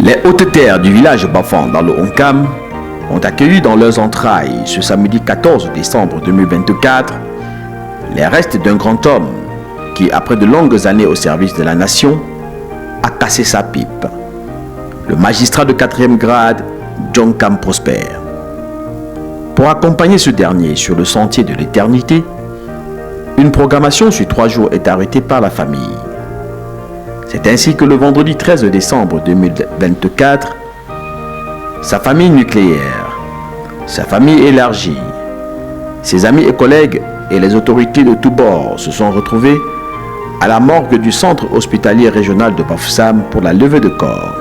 Les hautes terres du village Bafang dans le Honkam ont accueilli dans leurs entrailles ce samedi 14 décembre 2024 les restes d'un grand homme qui, après de longues années au service de la nation, a cassé sa pipe. Le magistrat de 4e grade, Djonkam Prosper. Pour accompagner ce dernier sur le sentier de l'éternité, une programmation sur 3 jours est arrêtée par la famille. C'est ainsi que le vendredi 13 décembre 2024, sa famille nucléaire, sa famille élargie, ses amis et collègues et les autorités de tous bords se sont retrouvés à la morgue du centre hospitalier régional de Bafoussam pour la levée de corps.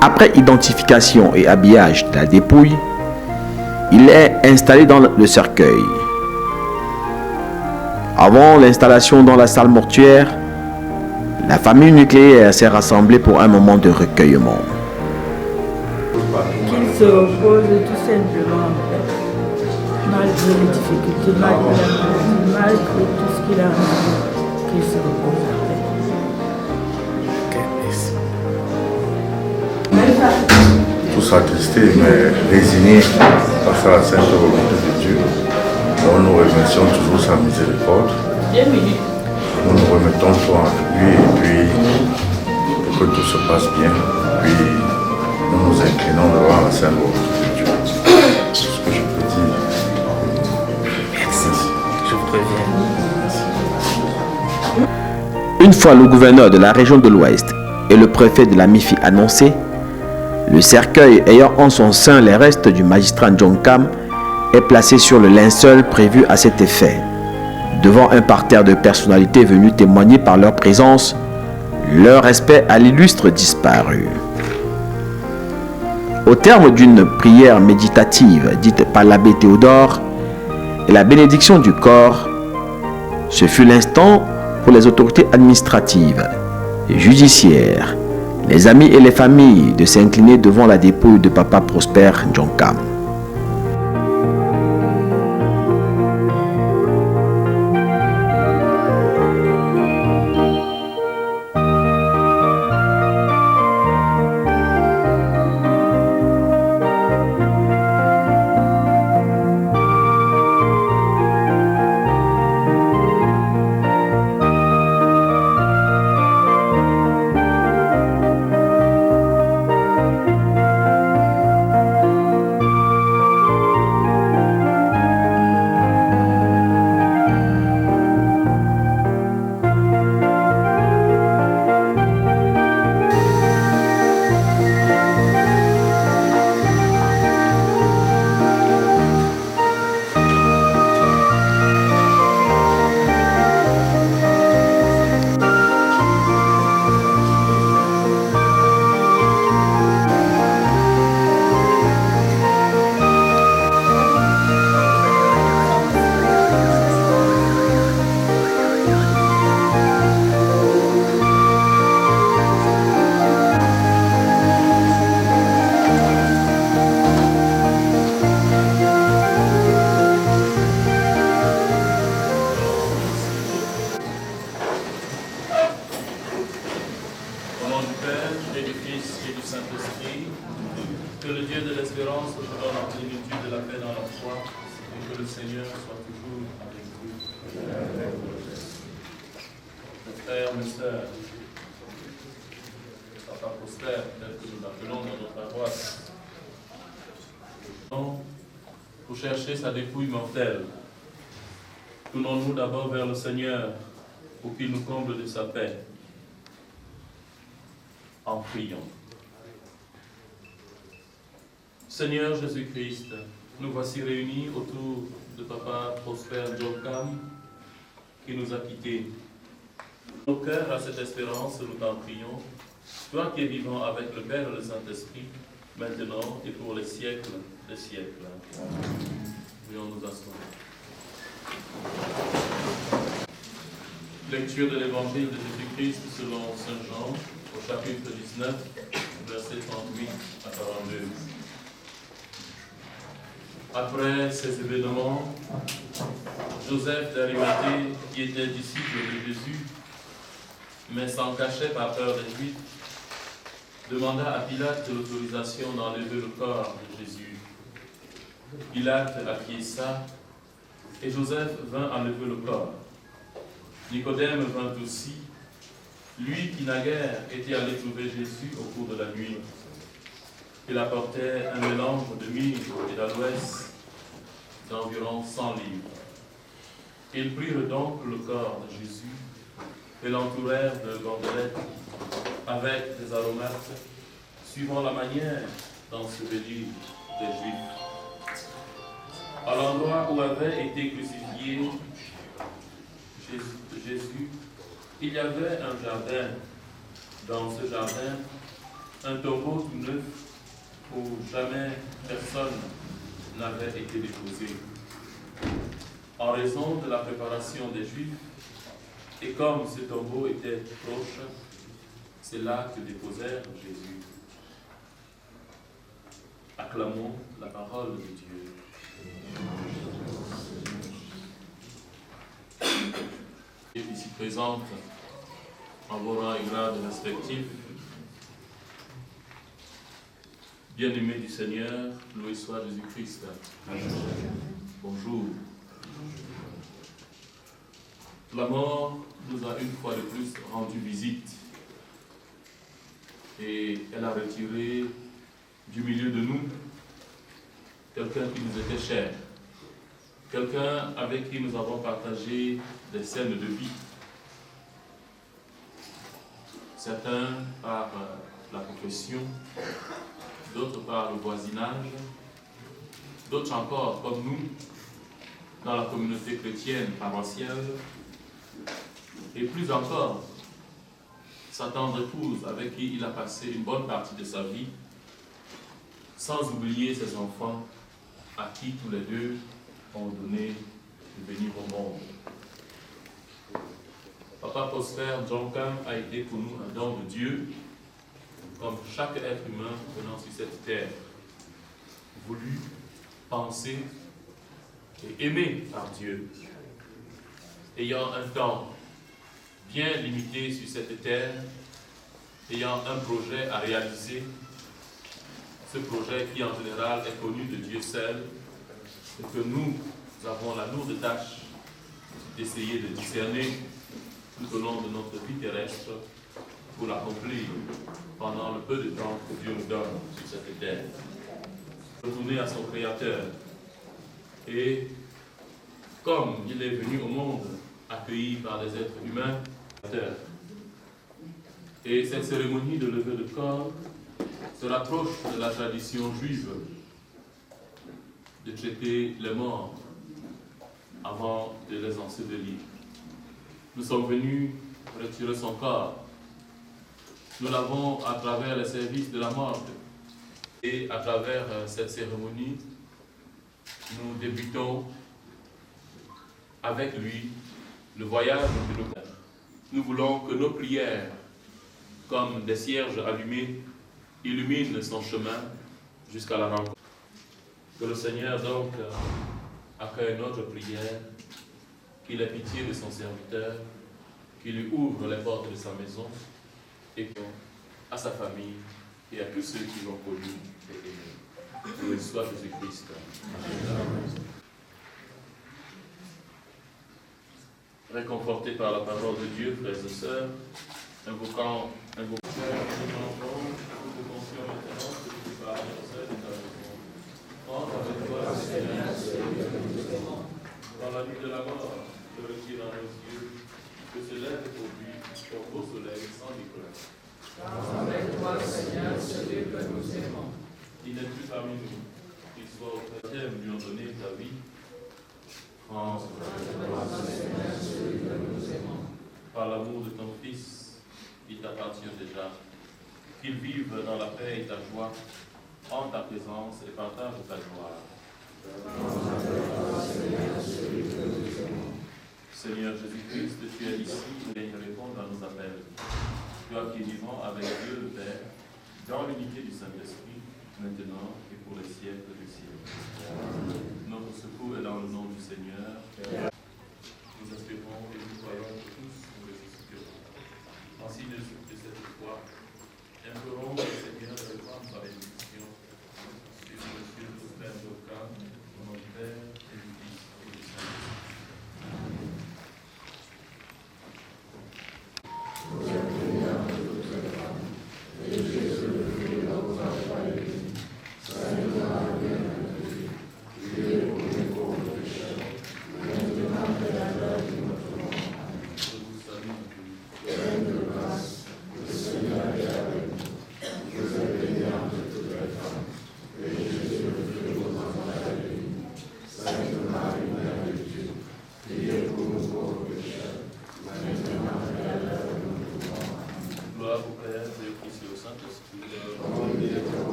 Après identification et habillage de la dépouille, il est installé dans le cercueil. Avant l'installation dans la salle mortuaire, la famille nucléaire s'est rassemblée pour un moment de recueillement. Qu'il se repose tout simplement, malgré les difficultés, malgré la maladie, malgré tout ce qu'il a reçu, qu'il se repose en paix. Tous attristés, mais résignés face à la sainte volonté de Dieu. Donc nous remercions toujours sa miséricorde. Nous nous remettons tout en lui et puis pour que tout se passe bien. Puis nous nous inclinons devant la sainte volonté de Dieu. C'est ce que je peux dire. Merci. Je vous préviens. Une fois le gouverneur de la région de l'Ouest et le préfet de la MIFI annoncé, le cercueil ayant en son sein les restes du magistrat Djonkam est placé sur le linceul prévu à cet effet, devant un parterre de personnalités venues témoigner par leur présence leur respect à l'illustre disparu. Au terme d'une prière méditative dite par l'abbé Théodore et la bénédiction du corps, ce fut l'instant pour les autorités administratives et judiciaires, les amis et les familles de s'incliner devant la dépouille de Papa Prosper Djonkam. Que le Dieu de l'espérance te donne en plénitude de la paix dans la foi et que le Seigneur soit toujours avec vous. Mes frères, mes sœurs, Papa Prosper, tel que nous l'appelons dans notre paroisse, pour chercher sa dépouille mortelle, tournons-nous d'abord vers le Seigneur pour qu'il nous comble de sa paix. En priant. Seigneur Jésus-Christ, nous voici réunis autour de Papa Prosper Djonkam qui nous a quittés. Nos cœurs à cette espérance, nous t'en prions, toi qui es vivant avec le Père et le Saint-Esprit, maintenant et pour les siècles des siècles. Veuillons nous asseoir. Lecture de l'Évangile de Jésus-Christ selon Saint Jean, au chapitre 19, versets 38 à 42. Après ces événements, Joseph d'Arimathée, qui était disciple de Jésus, mais s'en cachait par peur des Juifs, demanda à Pilate l'autorisation d'enlever le corps de Jésus. Pilate acquiesça et Joseph vint enlever le corps. Nicodème vint aussi, lui qui naguère était allé trouver Jésus au cours de la nuit. Il apportait un mélange de myrrhe et d'aloès d'environ 100 livres. Ils prirent donc le corps de Jésus et l'entourèrent de bandelettes avec des aromates, suivant la manière d'ensevelir des Juifs. À l'endroit où avait été crucifié Jésus, il y avait un jardin. Dans ce jardin, un tombeau tout neuf où jamais personne n'avait été déposé. En raison de la préparation des Juifs, et comme ce tombeau était proche, c'est là que déposèrent Jésus. Acclamons la parole de Dieu. Et ici présente, en vos rangs et grades respectifs, bien-aimés du Seigneur, loué soit Jésus-Christ. Bonjour. La mort nous a une fois de plus rendu visite et elle a retiré du milieu de nous quelqu'un qui nous était cher, quelqu'un avec qui nous avons partagé des scènes de vie, certains par la profession, d'autres par le voisinage, d'autres encore comme nous dans la communauté chrétienne paroissiale, et plus encore sa tendre épouse avec qui il a passé une bonne partie de sa vie, sans oublier ses enfants à qui tous les deux ont donné de venir au monde. Papa Prosper Djonkam a été pour nous un don de Dieu, comme chaque être humain venant sur cette terre, voulu, pensé et aimé par Dieu, ayant un temps bien limité sur cette terre, ayant un projet à réaliser, ce projet qui en général est connu de Dieu seul, et que nous avons la lourde tâche d'essayer de discerner tout au long de notre vie terrestre pour l'accomplir pendant le peu de temps que Dieu nous donne sur cette terre. Retourner à son Créateur. Et comme il est venu au monde accueilli par des êtres humains, et cette cérémonie de levée de corps se rapproche de la tradition juive de traiter les morts avant de les ensevelir. Nous sommes venus retirer son corps. Nous l'avons à travers les services de la morgue. Et à travers cette cérémonie, nous débutons avec lui le voyage de nos cœurs. Nous voulons que nos prières, comme des cierges allumés, illuminent son chemin jusqu'à la rencontre. Que le Seigneur donc accueille notre prière, qu'il ait pitié de son serviteur, qu'il lui ouvre les portes de sa maison et à sa famille et à tous ceux qui l'ont connu et aimé. Loué soit Jésus-Christ. Réconfortés par la parole de Dieu, frères et sœurs, invoquant maintenant avec toi, Seigneur, dans la nuit de la mort, te retire dans nos yeux, que se lève pour lui ton beau soleil sans éclat. Avec toi, Seigneur, celui que nous aimons. Il n'est plus parmi nous, qu'il soit au baptême, lui ont donné ta vie. Prends Seigneur, celui que nous aimons. par l'amour de ton Fils, il t'appartient déjà. Qu'il vive dans la paix et ta joie, en ta présence et partage ta gloire. Seigneur Jésus-Christ, tu es ici et répondre à nos appels. Toi qui es vivant avec Dieu le Père, dans l'unité du Saint-Esprit, maintenant et pour les siècles des siècles. Notre secours est dans le nom du Seigneur. Nous espérons et nous croyons que tous nous ressusciterons. En signe de cette foi, implorons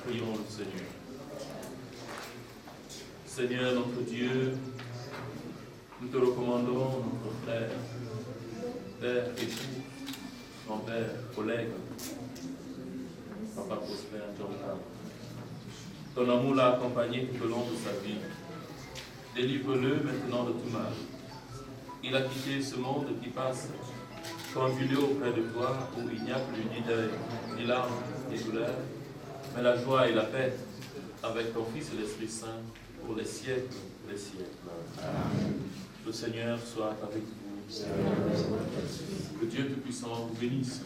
Prions le Seigneur. Seigneur notre Dieu, nous te recommandons notre frère, père, époux, grand-père, collègue, Papa Prosper Djonkam. Ton amour l'a accompagné tout au long de sa vie. Délivre-le maintenant de tout mal. Il a quitté ce monde qui passe convulé auprès de toi, où il n'y a plus ni deuil, ni larmes, ni douleur, mais la joie et la paix avec ton Fils et l'Esprit Saint pour les siècles des siècles. Amen. Le Seigneur soit avec vous. Que Dieu Tout-Puissant vous bénisse,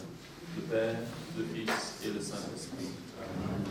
le Père, le Fils et le Saint-Esprit. Amen.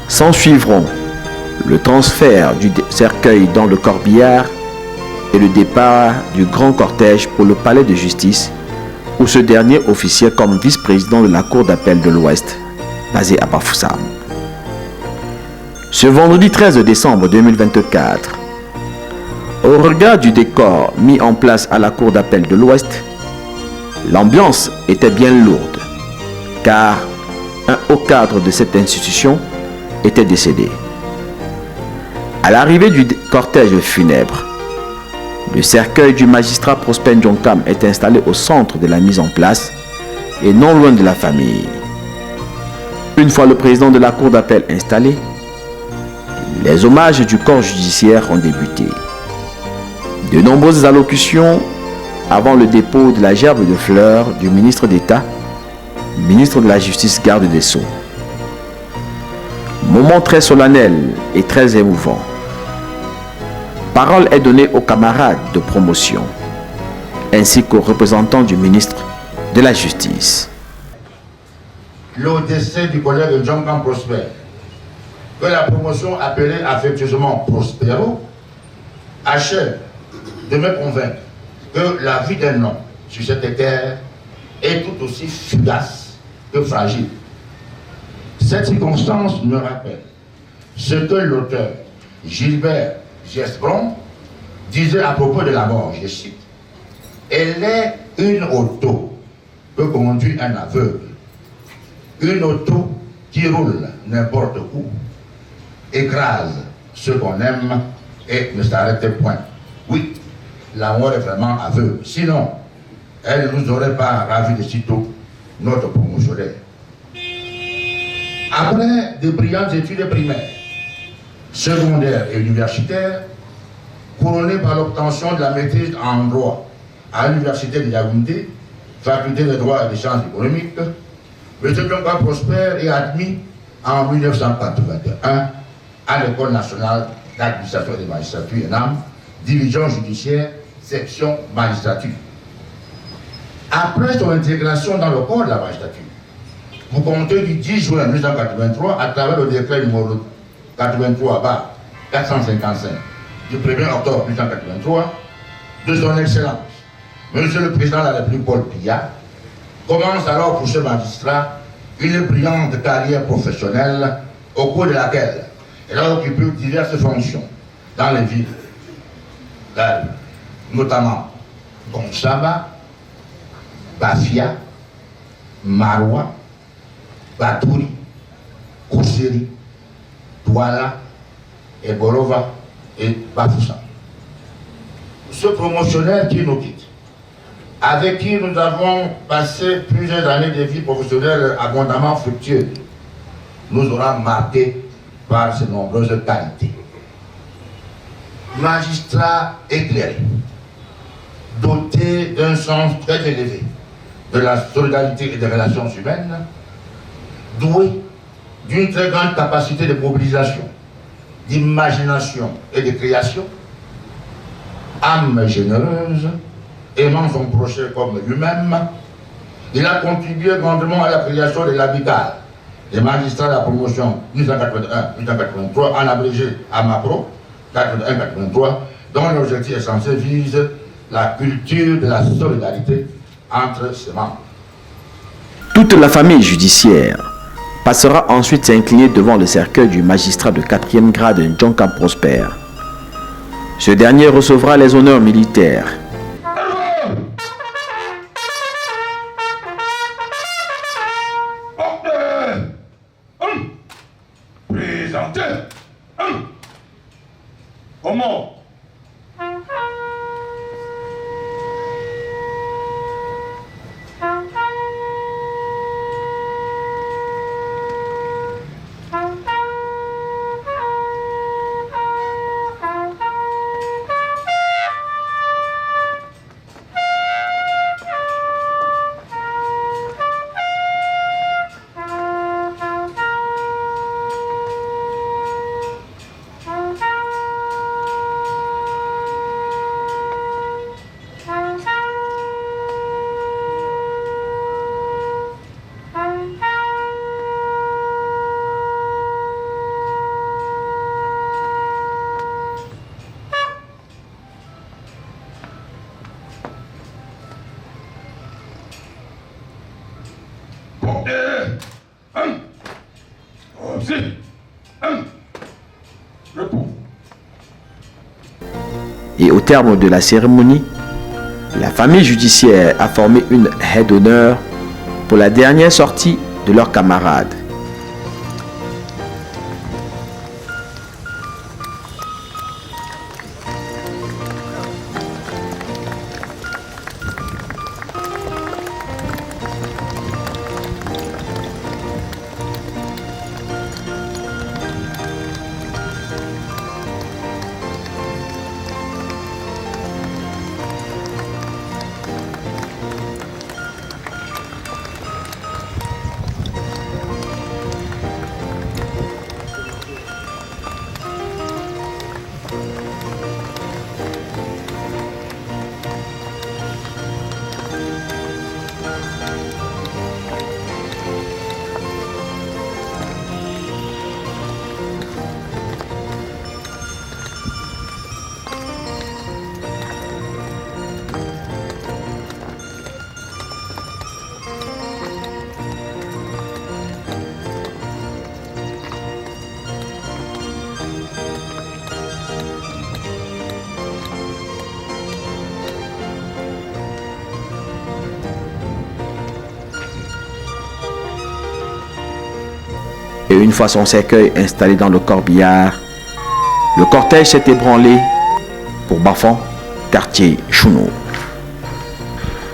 S'en suivront le transfert du cercueil dans le corbillard et le départ du grand cortège pour le palais de justice, où ce dernier officiait comme vice-président de la cour d'appel de l'Ouest, basée à Bafoussam. Ce vendredi 13 décembre 2024, au regard du décor mis en place à la cour d'appel de l'Ouest, l'ambiance était bien lourde, car un haut cadre de cette institution était décédé. À l'arrivée du cortège funèbre, le cercueil du magistrat Prosper Djonkam est installé au centre de la mise en place et non loin de la famille. Une fois le président de la cour d'appel installé, les hommages du corps judiciaire ont débuté. De nombreuses allocutions avant le dépôt de la gerbe de fleurs du ministre d'État, ministre de la Justice, garde des Sceaux. Moment très solennel et très émouvant. Parole est donnée aux camarades de promotion, ainsi qu'aux représentants du ministre de la Justice. Le décès du collègue Djonkam Prosper, que la promotion appelée affectueusement Prospero, achève de me convaincre que la vie d'un homme sur cette terre est tout aussi fugace que fragile. Cette circonstance me rappelle ce que l'auteur Gilbert Giesbron disait à propos de la mort, je cite, « Elle est une auto que conduit un aveugle, une auto qui roule n'importe où, écrase ceux qu'on aime et ne s'arrête point. Oui, la mort est vraiment aveugle, sinon elle ne nous aurait pas ravi de sitôt notre promotionnaire. » Après de brillantes études primaires, secondaires et universitaires, couronné par l'obtention de la maîtrise en droit à l'université de Yaoundé, faculté de droit et des sciences économiques, M. Djonkam Prosper est admis en 1981 à l'École nationale d'administration des magistrats ENAM, division judiciaire, section magistrature. Après son intégration dans le corps de la magistrature, vous comptez du 10 juin 1983 à travers le décret numéro 83/455 du 1er octobre 1983 de son Excellence, Monsieur le Président de la République Paul Biya, commence alors pour ce magistrat une brillante carrière professionnelle au cours de laquelle il a occupé diverses fonctions dans les villes, notamment Gonsaba, Bafia, Marwa, Batouri, Kousseri, Douala, Ebolova et Bafoussa. Ce promotionnaire qui nous quitte, avec qui nous avons passé plusieurs années de vie professionnelle abondamment fructueuses, nous aura marqué par ses nombreuses qualités. Magistrat éclairé, doté d'un sens très élevé de la solidarité et des relations humaines, doué d'une très grande capacité de mobilisation, d'imagination et de création, âme généreuse, aimant son prochain comme lui-même, il a contribué grandement à la création de l'habitat des magistrats de la promotion 1981-1983, en abrégé AMAPRO 81-83, dont l'objectif essentiel vise la culture de la solidarité entre ses membres. Toute la famille judiciaire passera ensuite s'incliner devant le cercueil du magistrat de 4e grade Djonkam Prosper. Ce dernier recevra les honneurs militaires. Présentez comment? Et au terme de la cérémonie, la famille judiciaire a formé une haie d'honneur pour la dernière sortie de leurs camarades. Et une fois son cercueil installé dans le corbillard, le cortège s'est ébranlé pour Bafang, quartier Chounou.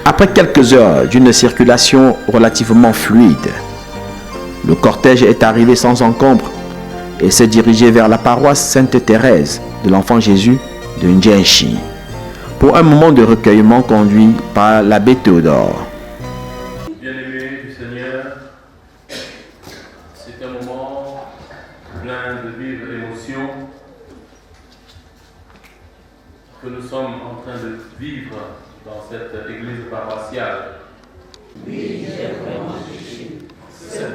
Après quelques heures d'une circulation relativement fluide, le cortège est arrivé sans encombre et s'est dirigé vers la paroisse Sainte-Thérèse de l'Enfant Jésus de Ndjenchi pour un moment de recueillement conduit par l'abbé Théodore. Bien-aimés du Seigneur, c'est un moment plein de vives émotions que nous sommes en train de vivre dans cette église paroissiale. Oui, j'ai vraiment vécu cette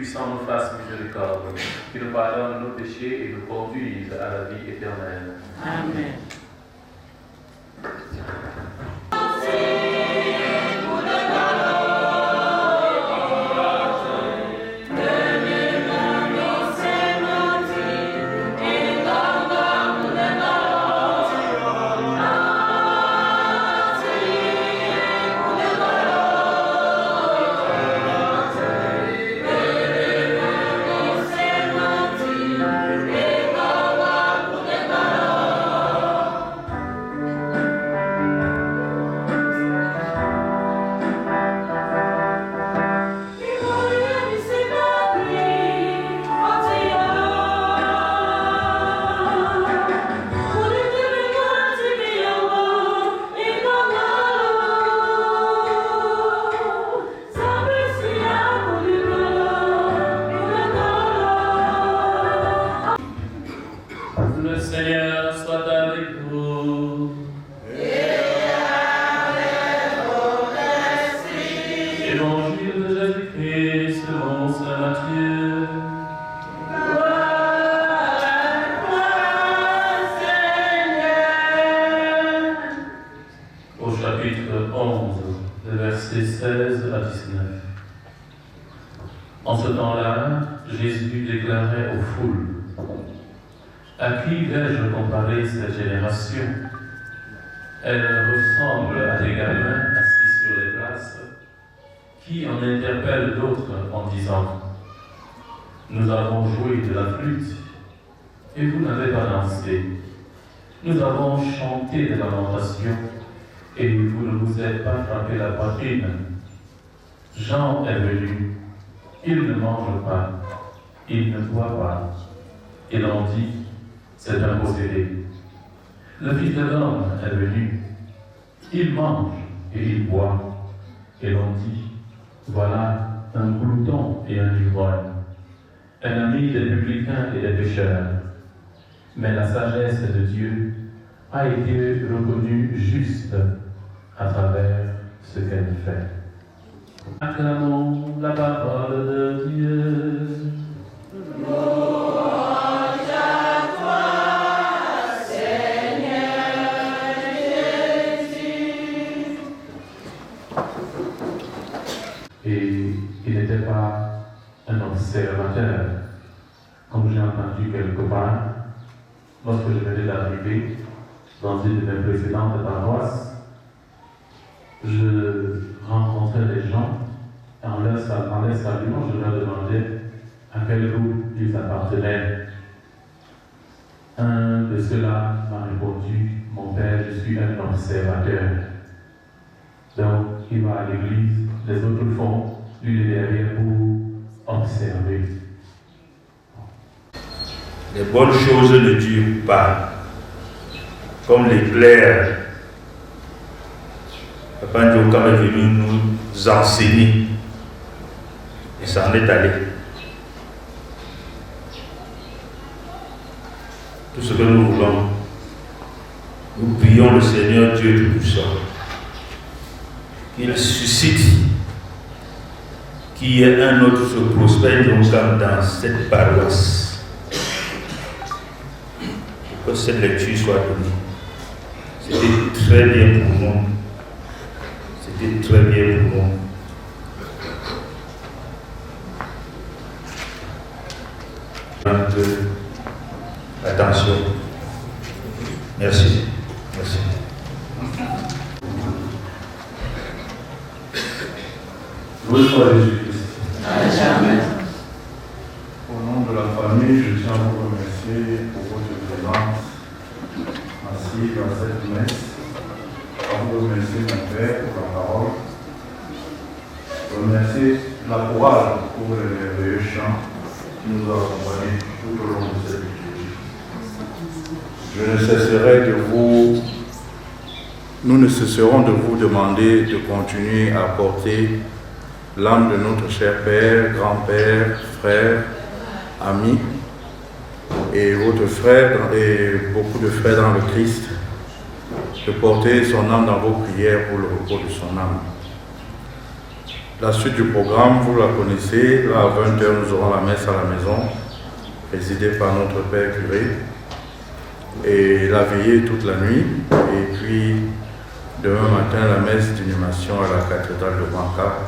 Tout-Puissant nous fasse miséricorde, qu'il nous pardonne nos péchés et nous conduise à la vie éternelle. Amen. Le Seigneur soit avec vous. Évangile de Jésus-Christ selon saint Matthieu. Au chapitre 11, de versets 16 à 19. En ce temps-là, Jésus déclarait aux foules: à qui vais-je comparer cette génération? Elle ressemble à des gamins assis sur les places, qui en interpellent d'autres en disant: nous avons joué de la flûte, et vous n'avez pas dansé. Nous avons chanté des lamentations, et vous ne vous êtes pas frappé la poitrine. Jean est venu, il ne mange pas, il ne boit pas. Et l'on dit: c'est un possédé. Le Fils de l'homme est venu, il mange et il boit. Et l'on dit: voilà un glouton et un ivrogne, un ami des publicains et des pécheurs. Mais la sagesse de Dieu a été reconnue juste à travers ce qu'elle fait. Acclamons la parole de Dieu. Et il n'était pas un observateur, comme j'ai entendu quelque part, lorsque je venais d'arriver dans une de mes précédentes paroisses. Je rencontrais les gens, et en les saluant, je leur demandais à quel groupe ils appartenaient. Un de ceux-là m'a répondu: mon père, je suis un observateur. Donc, il va à l'église, les autres font, lui il est derrière pour observer. Les bonnes choses ne durent pas, comme l'éclair. Papa Ndjokam est venu nous enseigner et s'en est allé. Tout ce que nous voulons, nous prions le Seigneur Dieu Tout-Puissant qu'il suscite qu'il y ait un autre Prosper Ndjokam dans cette paroisse, pour que cette lecture soit donnée. C'était très bien pour nous. C'était très bien pour nous. Attention. Merci. Merci. Loué soit Jésus-Christ. Amen. Au nom de la famille, je tiens à vous remercier pour votre présence ainsi dans cette messe. À vous remercier, mon Père, pour la parole. Remercier la chorale pour les merveilleux chants qui nous a accompagnés tout au long de cette liturgie. Je ne cesserai de vous, nous ne cesserons de vous demander de continuer à porter l'âme de notre cher Père, grand-père, frère, ami, et votre frère et beaucoup de frères dans le Christ, de porter son âme dans vos prières pour le repos de son âme. La suite du programme, vous la connaissez. Là, à 20h, nous aurons la messe à la maison, présidée par notre Père curé. Et la veillée toute la nuit. Et puis, demain matin, la messe d'inhumation à la cathédrale de Banca.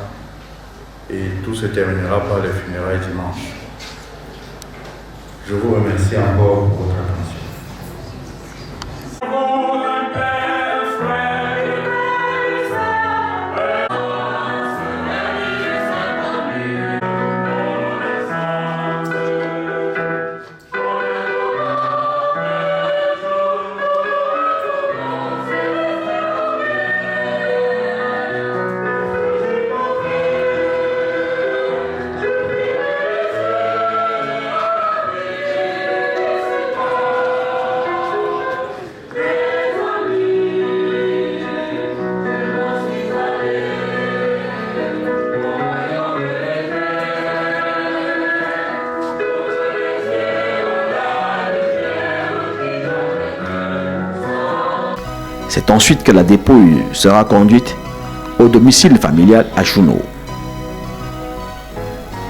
Et tout se terminera par les funérailles dimanche. Je vous remercie encore pour votre attention. C'est ensuite que la dépouille sera conduite au domicile familial à Chouno.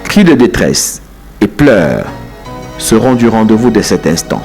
Cris de détresse et pleurs seront du rendez-vous de cet instant.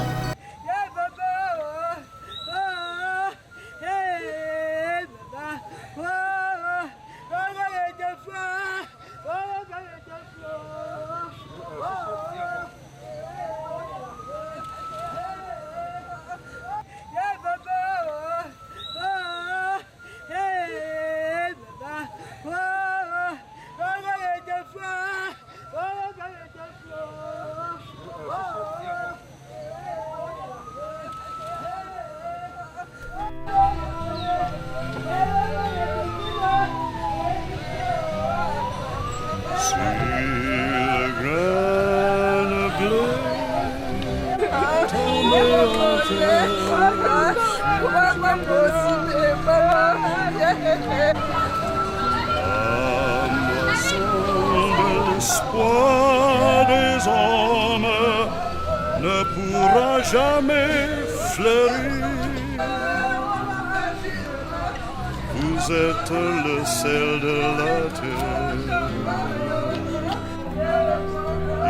L'espoir des hommes ne pourra jamais fleurir. Vous êtes le sel de la terre.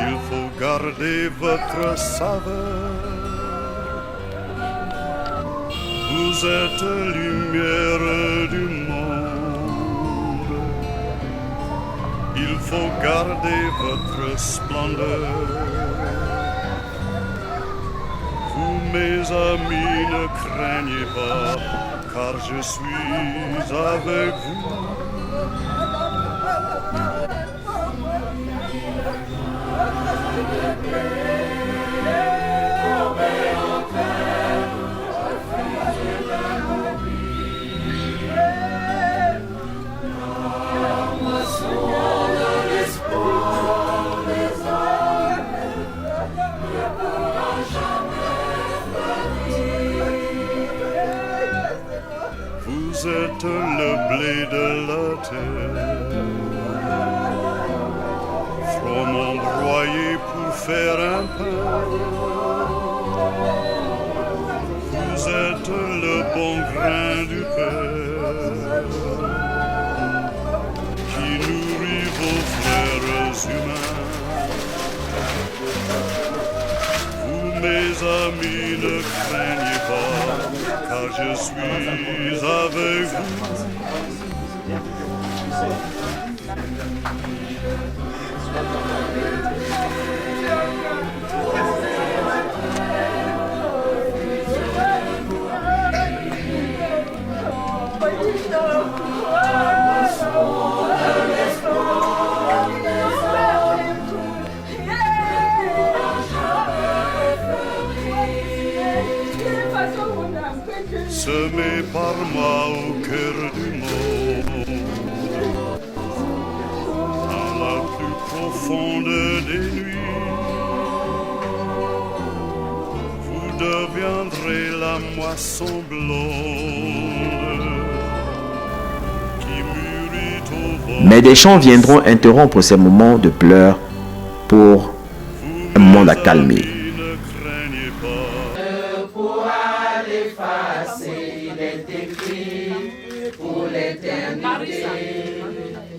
Il faut garder votre saveur. Vous êtes lumière du monde. Il faut garder votre splendeur. Vous, mes amis, ne craignez pas, car je suis avec vous. Vous êtes le blé de la terre, froment broyé pour faire un pain. Vous êtes le bon grain du Père, qui nourrit vos frères humains. Vous, mes amis, ne craignez pas, car je suis avec vous. Semé par moi au cœur du monde, dans la plus profonde des nuits, vous deviendrez la moisson blonde qui mûrit au vent. Mais des chants viendront interrompre ces moments de pleurs pour un monde à calmer.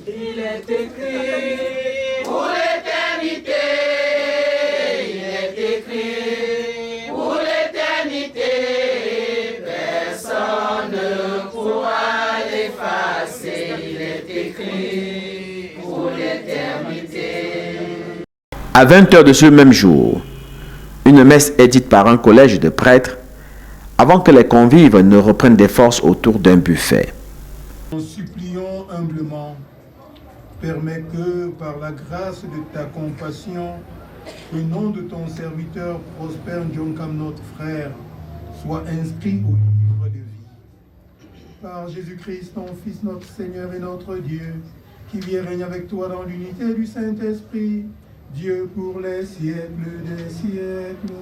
Il est est écrit pour l'éternité. Il est écrit pour l'éternité. Personne ne pourra l'effacer. Il est écrit pour l'éternité. À 20h de ce même jour, une messe est dite par un collège de prêtres avant que les convives ne reprennent des forces autour d'un buffet. Nous supplions humblement, permets que par la grâce de ta compassion, le nom de ton serviteur Prosper Ndjonkam, notre frère, soit inscrit au livre de vie. Par Jésus-Christ, ton Fils, notre Seigneur et notre Dieu, qui vit et règne avec toi dans l'unité du Saint-Esprit, Dieu pour les siècles des siècles.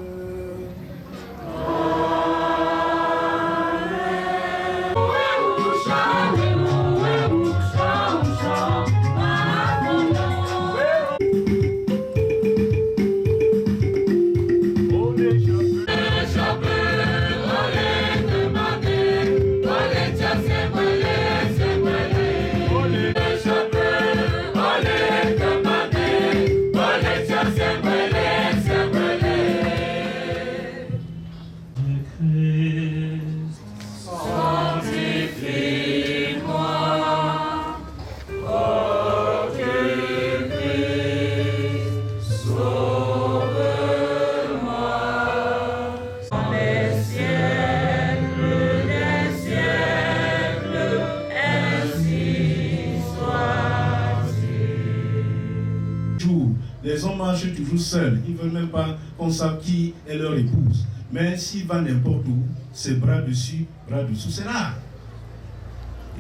Les hommes marchent toujours seuls, ils ne veulent même pas qu'on sache qui est leur épouse. Mais s'ils vont n'importe où, c'est bras dessus, bras dessous, c'est rare.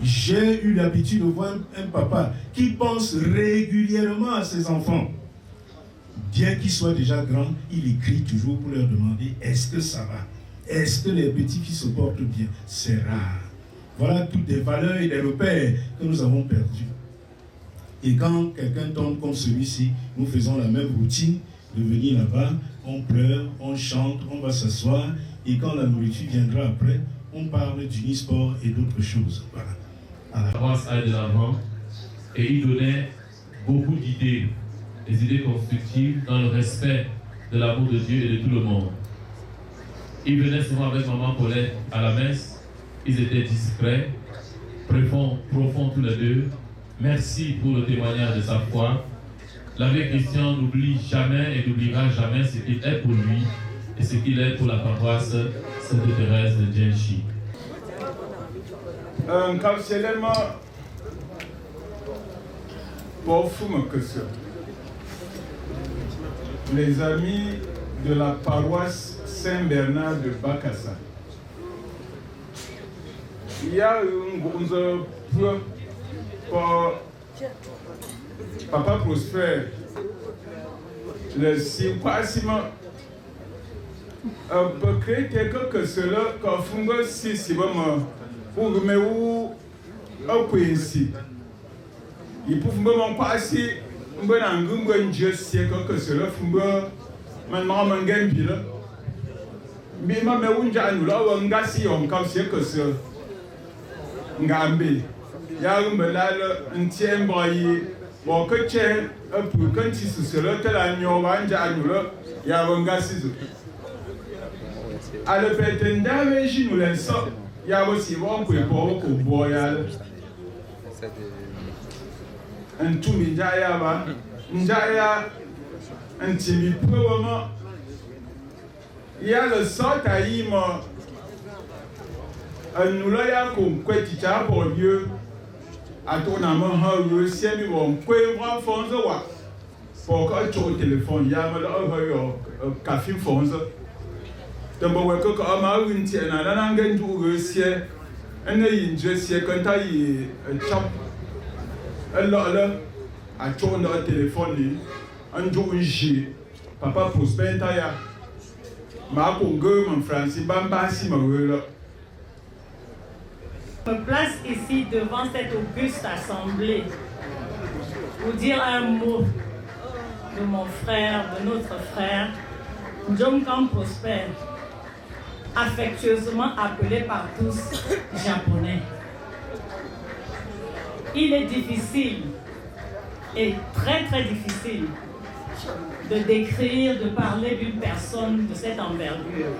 J'ai eu l'habitude de voir un papa qui pense régulièrement à ses enfants. Bien qu'il soit déjà grand, il écrit toujours pour leur demander est-ce que ça va? Est-ce que les petits qui se portent bien? C'est rare. Voilà toutes des valeurs et des repères que nous avons perdus. Et quand quelqu'un tombe comme celui-ci, nous faisons la même routine de venir là-bas, on pleure, on chante, on va s'asseoir, et quand la nourriture viendra après, on parle d'unisport et d'autres choses. Voilà. La paroisse allait de l'avant et il donnait beaucoup d'idées, des idées constructives dans le respect de l'amour de Dieu et de tout le monde. Il venait souvent avec maman Paulette à la messe, ils étaient discrets, profonds tous les deux. Merci pour le témoignage de sa foi. L'abbé Christian n'oublie jamais et n'oubliera jamais ce qu'il est pour lui et ce qu'il est pour la paroisse Sainte-Thérèse de Djenchi. Les amis de la paroisse Saint-Bernard de Bakassa. Il y a un pour Papa Prosper, le Simpassima, peut créer quelque que cela, quand Fungo si pour me ou un peu ici. Il peut me passer un peu en Dieu siècle que cela, Fungo, maintenant, mon gain pile. Mais ma me ou nous là, on gassi on comme c'est que ce Ngambi. Yagum belal un tien braillé, bon que tien, un peu quand il se serait tel agneau, vanja annulo, yavangassi. À le prétendant, mais nous l'instant, il y a aussi bon pour boyal. Un tout midaya va, njaya, un timi probablement. Il y a le sort à yma, un nous l'a comme quoi tu as pour Dieu. À ton amant, le ciel, ils vont voir Fonzo. Pour que tu aies au téléphone, il y a un café Fonzo. Tu vois que quand on a une tienne, on a un gain du ciel, on a une jessie, quand tu as un chap, alors, à ton téléphone, un jour, un G, papa Prosper, Taya, ma congue, mon Francis, Bamba, si ma gueule. Je me place ici devant cette auguste assemblée pour dire un mot de mon frère, de notre frère, Ndjonkam Prosper, affectueusement appelé par tous japonais. Il est difficile est très très difficile de décrire, de parler d'une personne de cette envergure.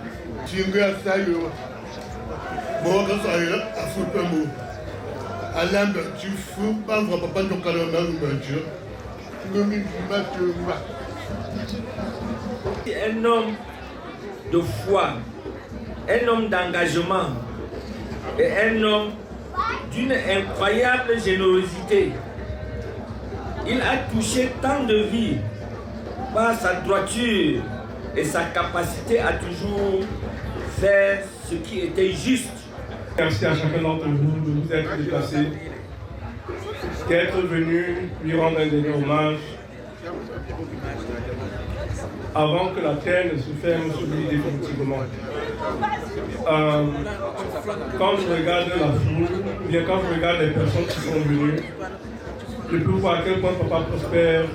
Un homme de foi, un homme d'engagement et un homme d'une incroyable générosité. Il a touché tant de vies par sa droiture et sa capacité à toujours faire ce qui était juste. Merci à chacun d'entre vous de vous être déplacés, d'être venu lui rendre un dernier hommage avant que la terre ne se ferme sur lui définitivement. Quand je regarde la foule, ou bien quand je regarde les personnes qui sont venues, je peux voir à quel point Papa Prosper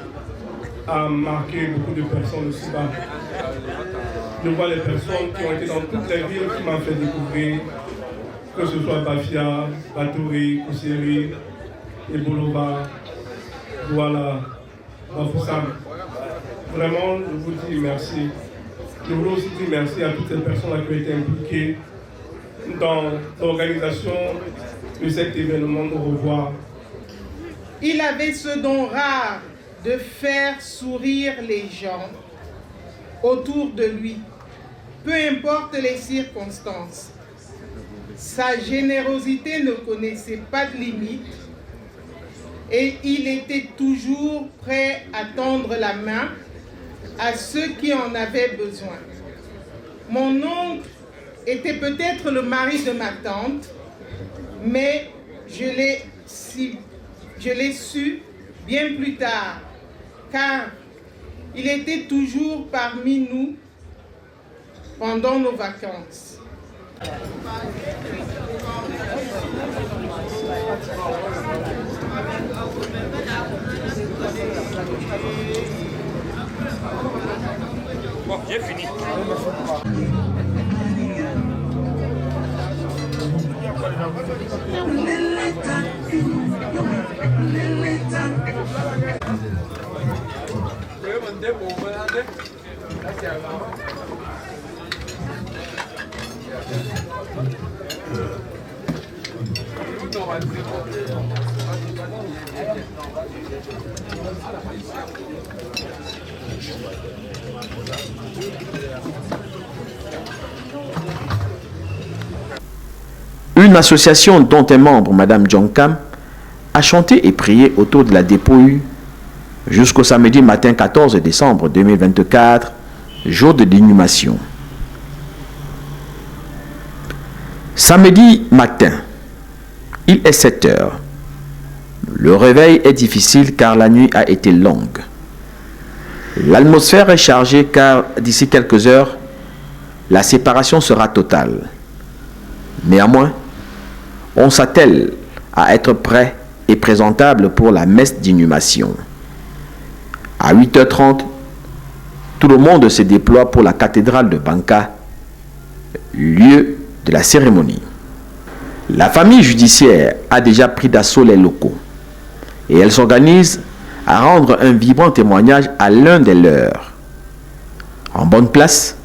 a marqué beaucoup de personnes aussi bas. Je vois les personnes qui ont été dans toutes les villes qui m'ont fait découvrir, que ce soit Bafia, Batouri, Kousseri, Ebolova, Douala, Bafoussam. Vraiment, je vous dis merci. Je voulais aussi dire merci à toutes les personnes qui ont été impliquées dans l'organisation de cet événement Au revoir. Il avait ce don rare de faire sourire les gens autour de lui, peu importe les circonstances. Sa générosité ne connaissait pas de limite et il était toujours prêt à tendre la main à ceux qui en avaient besoin. Mon oncle était peut-être le mari de ma tante, mais je l'ai su bien plus tard, car il était toujours parmi nous pendant nos vacances. Bon, j'ai fini. Une association dont est membre Madame Djonkam a chanté et prié autour de la dépouille jusqu'au samedi matin 14 décembre 2024, jour de l'inhumation. Samedi matin, il est 7 heures. Le réveil est difficile car la nuit a été longue. L'atmosphère est chargée car d'ici quelques heures, la séparation sera totale. Néanmoins, on s'attelle à être prêt et présentable pour la messe d'inhumation. À 8h30, tout le monde se déploie pour la cathédrale de Banka, lieu de la cérémonie. La famille judiciaire a déjà pris d'assaut les locaux et elle s'organise à rendre un vibrant témoignage à l'un des leurs. En bonne place,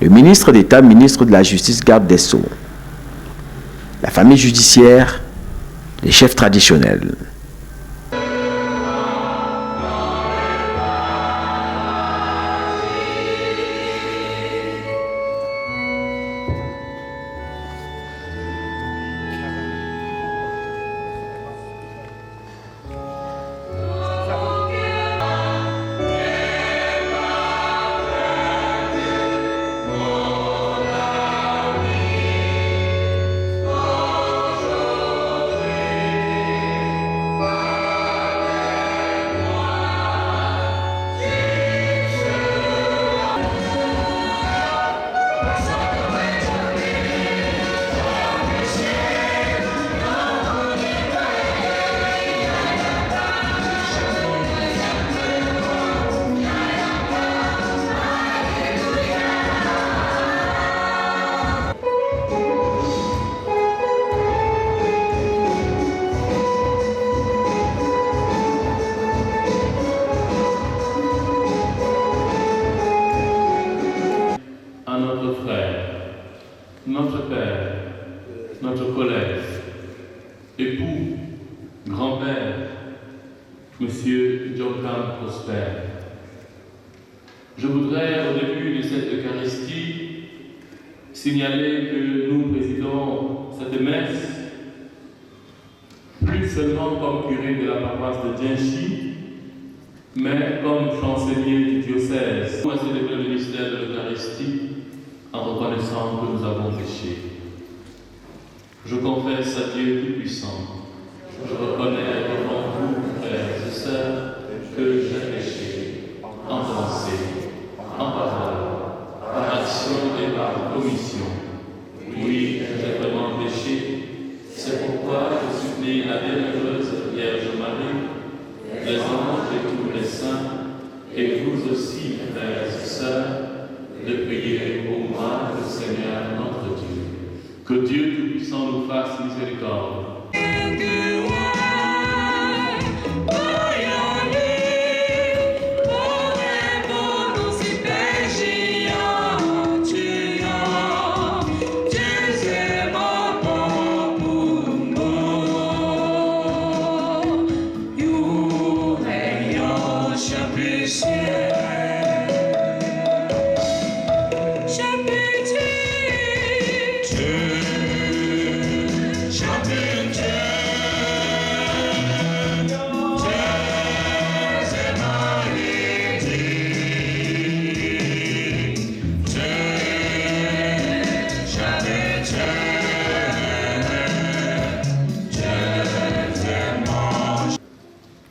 le ministre d'État, ministre de la Justice, garde des Sceaux, la famille judiciaire, les chefs traditionnels. notre père, notre collègue, époux, grand-père, Monsieur Djokam Prosper. Je voudrais, au début de cette Eucharistie, signaler que nous présidons cette messe plus seulement comme curé de la paroisse de Dienchi, mais comme chancelier du diocèse. Nous avons célébré le mystère de l'Eucharistie en reconnaissant que nous avons péché. Je confesse à Dieu Tout-Puissant. Je reconnais devant vous, frères et sœurs, que j'ai péché en pensée, en parole, par action et par commission. Oui, j'ai vraiment péché. C'est pourquoi je supplie la bienheureuse Vierge Marie, les anges et tous les saints, et vous aussi, frères et sœurs, de prier pour moi, le Seigneur notre Dieu. Que Dieu Tout-Puissant nous fasse miséricorde.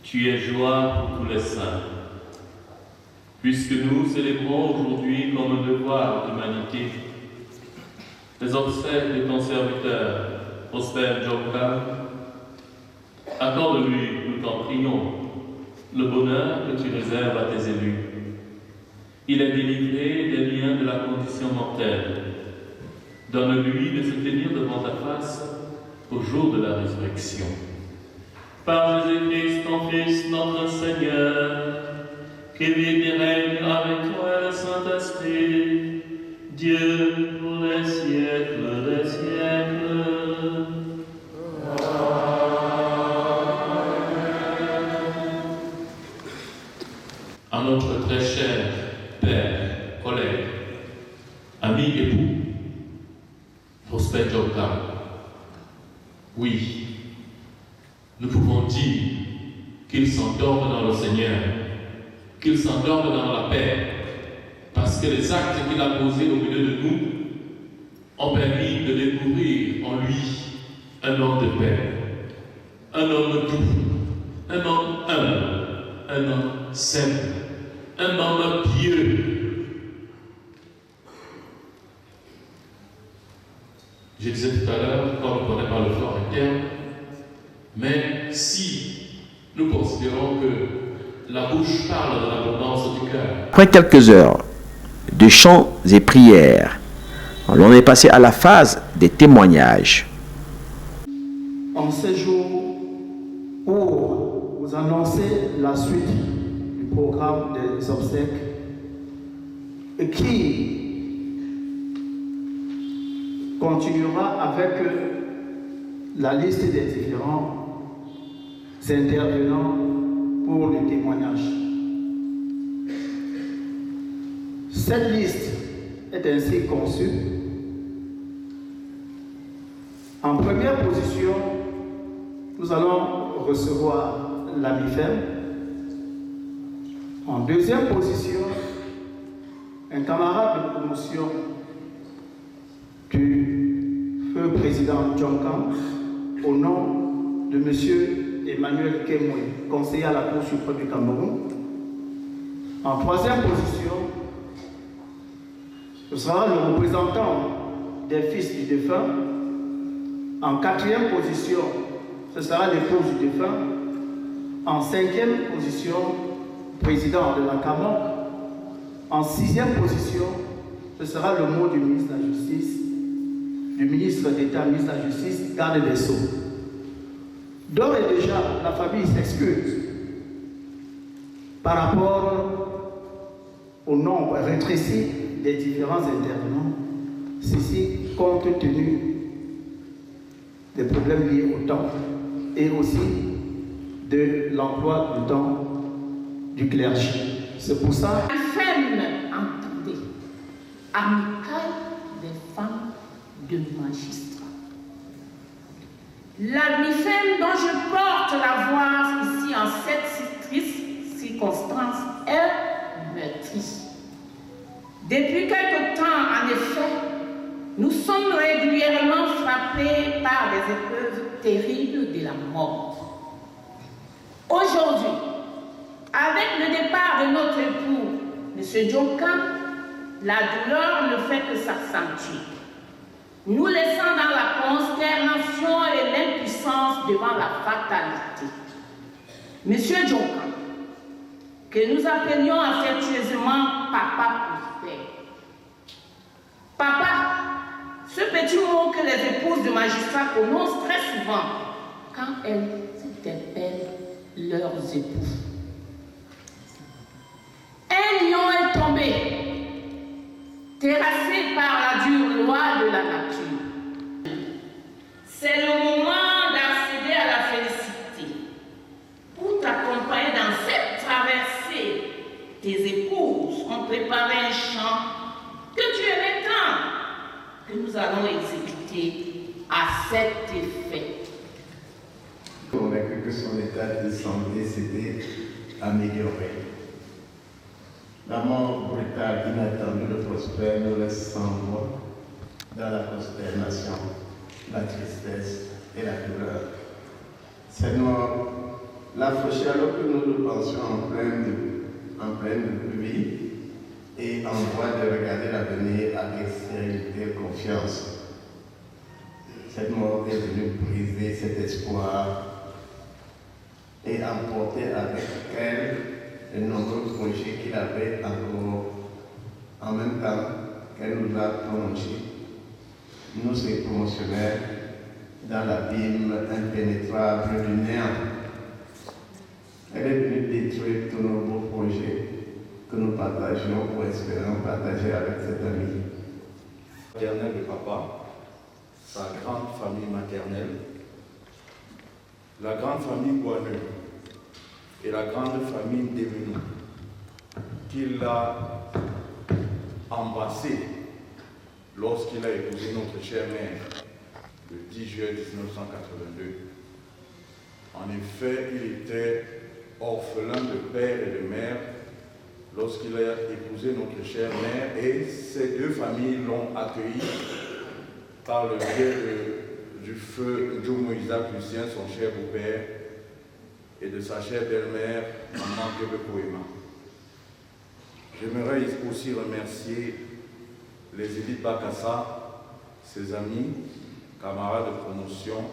Tu es joie pour tous les saints. Puisque nous célébrons aujourd'hui comme un devoir d'humanité les obsèques de ton serviteur, Prosper Djokam, accorde-lui, nous t'en prions, le bonheur que tu réserves à tes élus. Il est délivré des liens de la condition mortelle. Donne-lui de se tenir devant ta face au jour de la résurrection. Par Jésus-Christ, ton Fils, notre Seigneur, qui vit et règne avec toi le Saint-Esprit, Dieu pour les siècles des siècles. À notre très cher Père, collègue, ami, époux, Prosper Djokam, oui, nous pouvons dire qu'il s'endorme dans le Seigneur, qu'il s'endorme dans la paix, parce que les actes qu'il a posés au milieu de nous ont permis de découvrir en lui un homme de paix, un homme doux, un homme humble, un homme simple, un homme pieux. Je disais tout à l'heure qu'on ne connaît pas le fort interne, mais si nous considérons que la bouche parle de l'abondance du cœur. Après quelques heures de chants et prières, on est passé à la phase des témoignages. En ces jours pour vous annoncer la suite du programme des obsèques et qui continuera avec la liste des différents intervenants pour le témoignage. Cette liste est ainsi conçue. En première position, nous allons recevoir l'ami ferme. En deuxième position, un camarade de promotion du feu président Djokam au nom de M. Emmanuel Kemwe, conseiller à la Cour suprême du Cameroun. En troisième position, ce sera le représentant des fils du défunt. En quatrième position, ce sera l'épouse du défunt. En cinquième position, président de la CAMOC. En sixième position, ce sera le mot du ministre de la Justice, du ministre d'État, ministre de la Justice, garde des Sceaux. D'ores et déjà, la famille s'excuse par rapport au nombre rétréci des différents intervenants. Ceci compte tenu des problèmes liés au temps et aussi de l'emploi du temps du clergé. C'est pour ça. Ferme, entendez, amicale des femmes de magistrats. La MIFEM dont je porte la voix ici en cette triste circonstance est meurtrie. Depuis quelque temps, en effet, nous sommes régulièrement frappés par des épreuves terribles de la mort. Aujourd'hui, avec le départ de notre époux, M. Djonkam, la douleur ne fait que s'accentuer, nous laissant dans la consternation et l'impuissance devant la fatalité. M. Djonkam, que nous appelions affectueusement Papa Prosper. Papa, ce petit mot que les épouses de magistrats prononcent très souvent quand elles interpellent leurs époux. Un lion est tombé, terrassé par la dure loi de la nature. C'est le moment d'accéder à la félicité. Pour t'accompagner dans cette traversée, tes épouses ont préparé un chant que tu aimais tant, que nous allons exécuter à cet effet. Convaincu que son état de santé s'était amélioré. La mort brutale, inattendue de Prosper nous laisse sans voix dans la consternation, la tristesse et la douleur. Cette mort l'a fauché alors que nous nous pensions en pleine vie et en voie de regarder l'avenir avec sérénité et confiance. Cette mort est venue briser cet espoir et emporter avec elle de nombreux projets qu'il avait encore, en même temps qu'elle nous a plongés, nous ces promotionnaires, dans l'abîme impénétrable du néant. Elle est venue détruire tous nos beaux projets que nous partagions ou espérons partager avec cet ami. Maternelle de papa, sa grande famille maternelle, la grande famille Boineux et la grande famille Demenou, qu'il a embrassé lorsqu'il a épousé notre chère mère le 10 juillet 1982. En effet, il était orphelin de père et de mère lorsqu'il a épousé notre chère mère et ces deux familles l'ont accueilli par le biais du feu Njomo Isaac Lucien, son cher beau-père, et de sa chère belle-mère, Maman Kebe Poema. J'aimerais aussi remercier les élites Bakassa, ses amis, camarades de promotion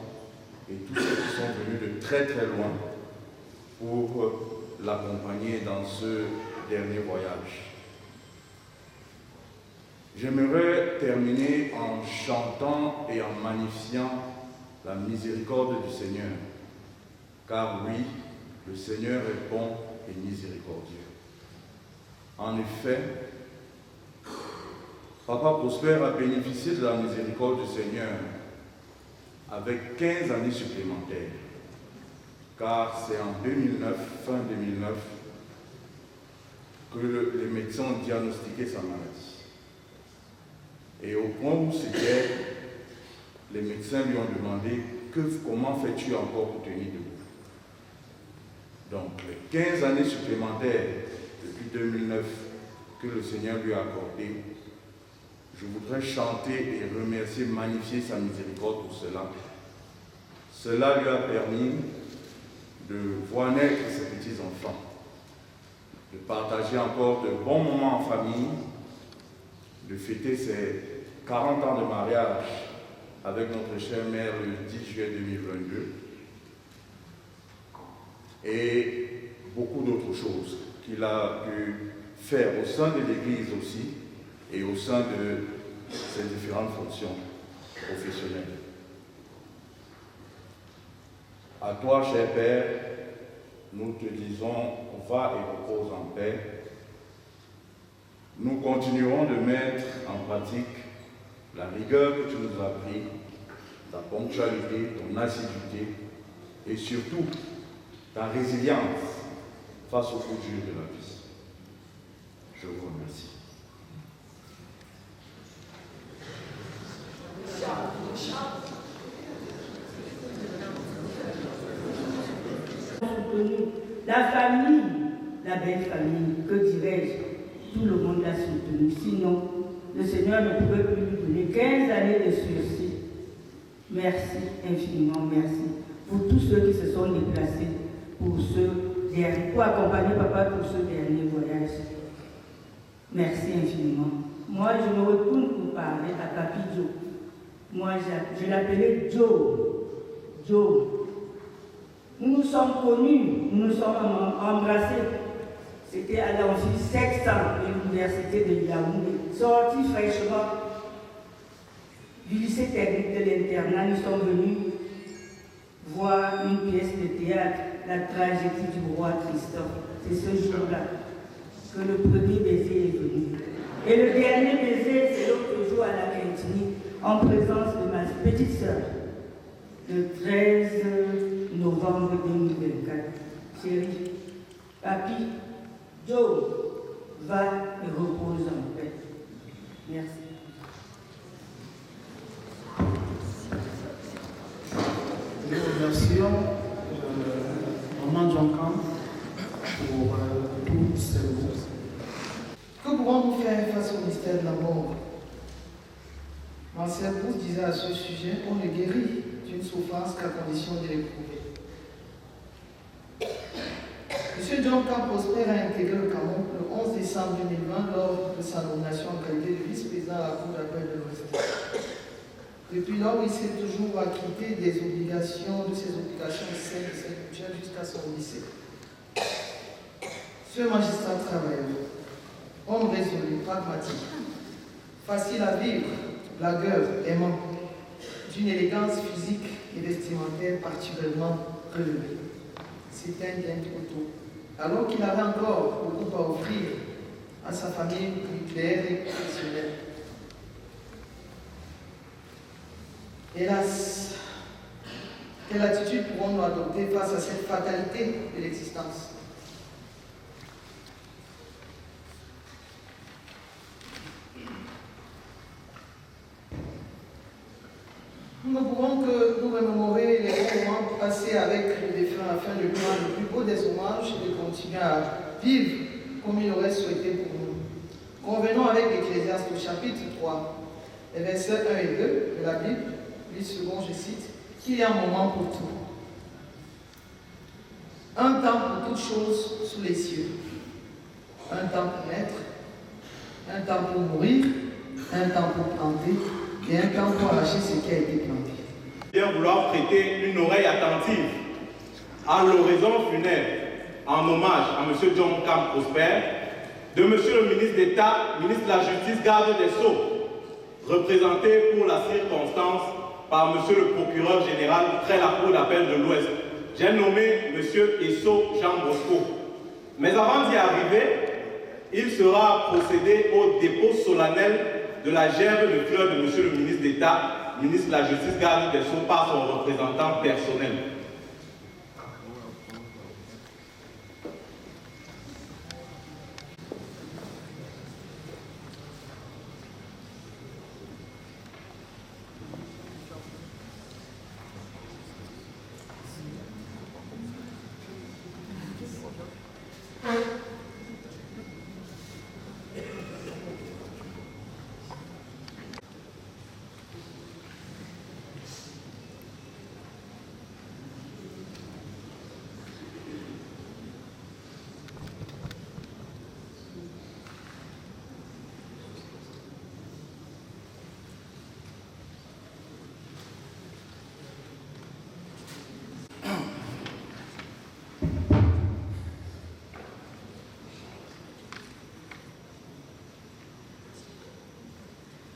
et tous ceux qui sont venus de très très loin pour l'accompagner dans ce dernier voyage. J'aimerais terminer en chantant et en magnifiant la miséricorde du Seigneur, car oui, le Seigneur est bon et miséricordieux. En effet, Papa Prosper a bénéficié de la miséricorde du Seigneur avec 15 années supplémentaires, car c'est en 2009, fin 2009, que les médecins ont diagnostiqué sa maladie. Et au point où c'était, les médecins lui ont demandé comment fais-tu encore pour tenir debout. Donc, les 15 années supplémentaires depuis 2009 que le Seigneur lui a accordé, je voudrais chanter et remercier, magnifier sa miséricorde pour cela. Cela lui a permis de voir naître ses petits-enfants, de partager encore de bons moments en famille, de fêter ses 40 ans de mariage avec notre chère mère le 10 juillet 2022 et beaucoup d'autres choses qu'il a pu faire au sein de l'Église aussi et au sein de ses différentes fonctions professionnelles. À toi, cher Père, nous te disons, va et repose en paix. Nous continuerons de mettre en pratique la rigueur que tu nous as appris, ta ponctualité, ton assiduité et surtout ta résilience face aux coups durs de la vie. Je vous remercie. La famille, la belle famille, que dirais-je, tout le monde l'a soutenu. Sinon, le Seigneur ne pouvait plus lui donner 15 années de sursis. Merci infiniment, merci pour tous ceux qui se sont déplacés pour accompagner papa pour ce dernier voyage. Merci infiniment. Moi, je me retourne pour parler à Papi Joe. Moi, je l'appelais Joe. Joe. Nous nous sommes connus, nous nous sommes embrassés. C'était à l'amphi 700 de l'université de Yaoundé. Sorti fraîchement du lycée technique de l'internat, nous sommes venus voir une pièce de théâtre, la tragédie du roi Christophe. C'est ce jour-là que le premier baiser est venu. Et le dernier baiser, c'est l'autre jour à la Quintini, en présence de ma petite sœur, le 13 novembre 2024. Chérie, Papi, Joe, va et repose en paix. Merci. Nous remercions Maman Djonkam pour tous ces mots. Que pouvons-nous faire face au mystère de la mort? Marcel Proust disait à ce sujet, on ne guérit d'une souffrance qu'à condition de l'éprouver. M. Djonkam Prosper a intégré le Cameroun le 11 décembre 2020 lors de sa nomination en qualité de vice-président à la Cour d'appel de l'Ouest. Depuis lors, il s'est toujours acquitté de ses obligations mutuelles jusqu'à son lycée. Ce magistrat travailleur, homme résolu, pragmatique, facile à vivre, blagueur, aimant, d'une élégance physique et vestimentaire particulièrement relevée. C'était un gain auto. Alors qu'il avait encore beaucoup à offrir à sa famille nucléaire et professionnelle. Hélas, quelle attitude pourrons-nous adopter face à cette fatalité de l'existence? Nous ne pouvons que nous remémorer les bons moments passés avec le défunt afin de lui rendre le plus beau des hommages et de continuer à vivre comme il aurait souhaité pour nous. Convenons avec l'Ecclésiaste au chapitre 3, les versets 1 et 2 de la Bible. Lui second, je cite, qu'il y a un moment pour tout. Un temps pour toutes choses sous les cieux. Un temps pour naître, un temps pour mourir, un temps pour planter et un temps pour arracher ce qui a été planté. Bien vouloir prêter une oreille attentive à l'oraison funèbre en hommage à M. Djonkam Prosper, de M. le ministre d'État, ministre de la Justice, garde des Sceaux, représenté pour la circonstance par M. le procureur général près la Cour d'appel de l'Ouest. J'ai nommé M. Esso Jean Bosco. Mais avant d'y arriver, il sera procédé au dépôt solennel de la gerbe de fleurs de M. le ministre d'État, ministre de la Justice, garde des Sceaux, par son représentant personnel.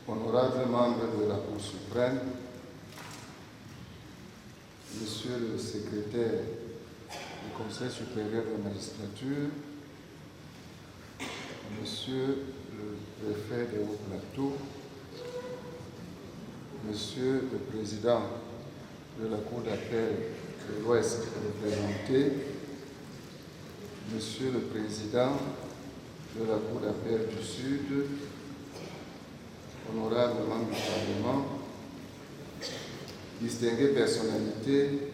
Honorables membres de la Cour suprême, Monsieur le secrétaire du Conseil supérieur de la magistrature, Monsieur le préfet des Hauts-Plateaux, Monsieur le Président de la Cour d'appel de l'Ouest représenté, Monsieur le Président de la Cour d'appel du Sud, honorables membres du Parlement, distinguées personnalités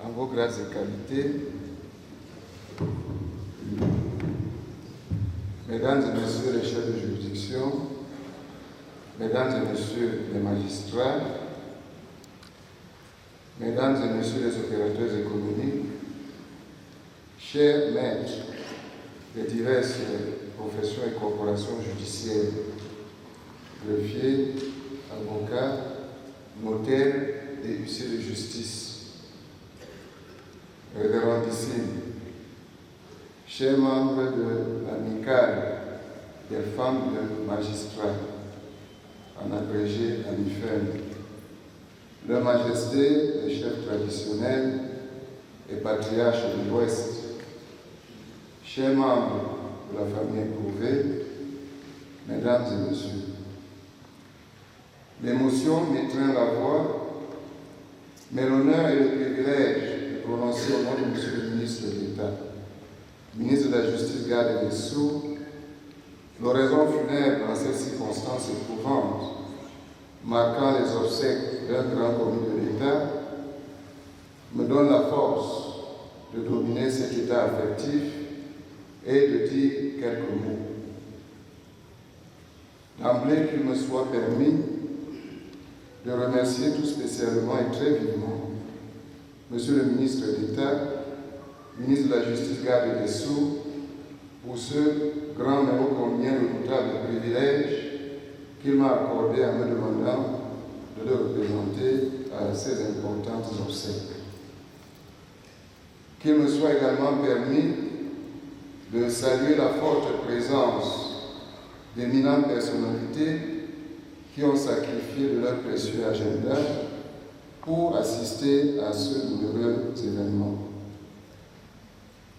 en vos grades et qualités, Mesdames et Messieurs les chefs de juridiction, Mesdames et Messieurs les magistrats, Mesdames et Messieurs les opérateurs économiques, chers maîtres des diverses professions et corporations judiciaires, greffiers, avocats, notaires et huissiers de justice, révérendissimes, chers membres de l'amicale des femmes de magistrats, en abrégé à l'IFEM, Leur Majesté, les chefs traditionnels et patriarches de l'Ouest, chers membres de la famille éprouvée, Mesdames et Messieurs, l'émotion m'étreint la voix, mais l'honneur et le privilège de prononcer au nom de Monsieur le ministre de l'État, ministre de la Justice, garde des Sceaux, l'oraison funèbre dans ces circonstances éprouvantes, marquant les obsèques d'un grand commis de l'État, me donne la force de dominer cet état affectif et de dire quelques mots. D'emblée, qu'il me soit permis de remercier tout spécialement et très vivement Monsieur le ministre d'État, ministre de la Justice, garde des Sceaux, pour ce grand mais ô combien redoutable privilège qu'il m'a accordé en me demandant de le représenter à ces importantes obsèques. Qu'il me soit également permis de saluer la forte présence d'éminentes personnalités qui ont sacrifié de leur précieux agenda pour assister à ce douloureux événement.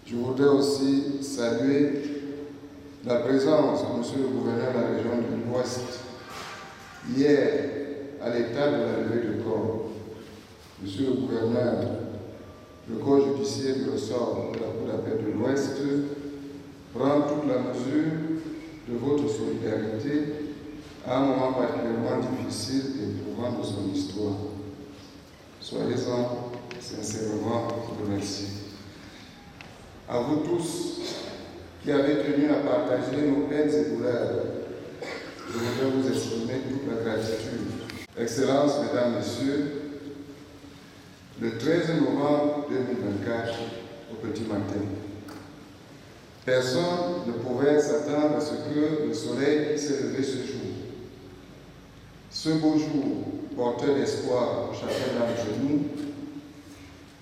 Je voudrais aussi saluer la présence de Monsieur le gouverneur de la région de l'Ouest hier à l'état de la levée de corps. Monsieur le gouverneur, le corps judiciaire du ressort de la Cour d'appel de l'Ouest prend toute la mesure de votre solidarité à un moment particulièrement difficile et éprouvant de son histoire. Soyez-en sincèrement remerciés. À vous tous qui avez tenu à partager nos peines et douleurs, je voudrais vous exprimer toute la gratitude. Excellences, Mesdames, Messieurs, le 13 novembre 2024, au petit matin, personne ne pouvait s'attendre à ce que le soleil s'est levé ce jour. Ce beau jour, porteur d'espoir pour chacun d'entre nous,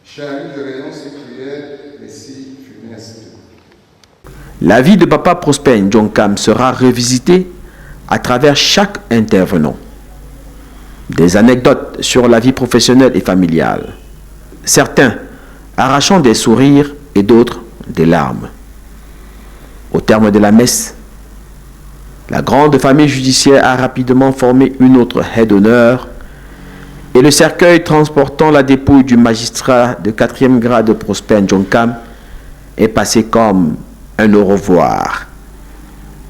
charrie de rayons si cruels et si funestes. La vie de Papa Prosper Ndjonkam sera revisitée à travers chaque intervenant. Des anecdotes sur la vie professionnelle et familiale. Certains arrachant des sourires et d'autres des larmes. Au terme de la messe, la grande famille judiciaire a rapidement formé une autre haie d'honneur et le cercueil transportant la dépouille du magistrat de 4e grade Prosper Ndjonkam est passé comme un au revoir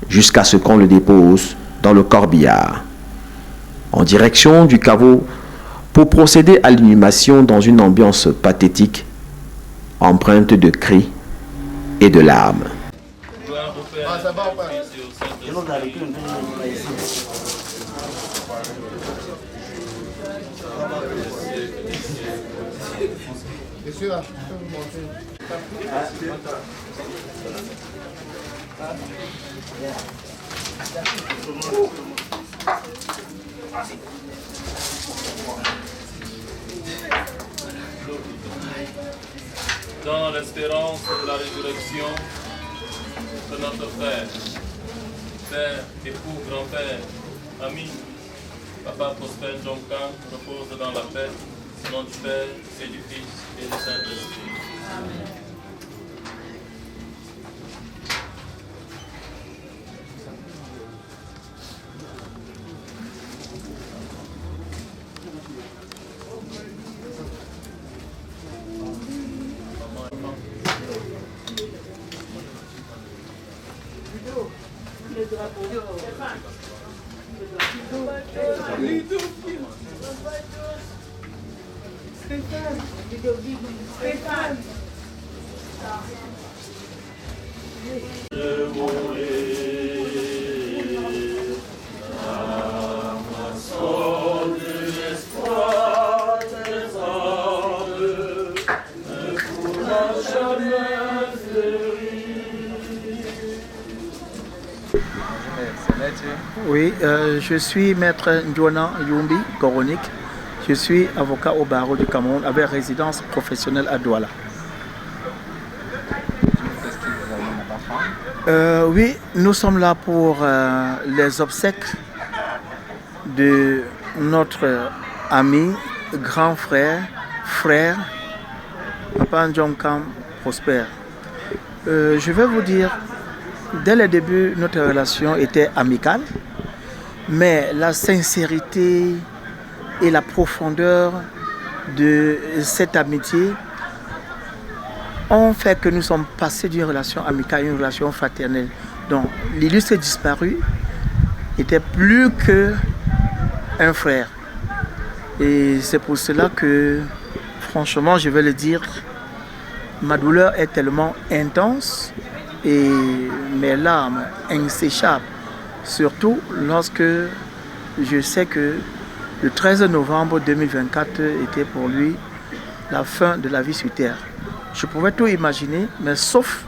jusqu'à ce qu'on le dépose dans le corbillard en direction du caveau pour procéder à l'inhumation dans une ambiance pathétique empreinte de cris et de larmes. Dans l'espérance de la résurrection de notre Père, Père, époux, grand-père, ami, Papa Prosper Ndjonkam repose dans la paix, au nom du Père et du Fils et du Saint-Esprit. Amen. Oui, je suis maître Ndjona Yumbi, coronique. Je suis avocat au barreau du Cameroun avec résidence professionnelle à Douala. Oui, nous sommes là pour les obsèques de notre ami, grand frère, Papa Ndjomkam Prosper. Je vais vous dire, dès le début, notre relation était amicale, mais la sincérité et la profondeur de cette amitié ont fait que nous sommes passés d'une relation amicale à une relation fraternelle. Donc, l'illustre disparu était plus qu'un frère. Et c'est pour cela que, franchement, je vais le dire, ma douleur est tellement intense et mes larmes inséchables, surtout lorsque je sais que le 13 novembre 2024 était pour lui la fin de la vie sur terre. Je pouvais tout imaginer, mais sauf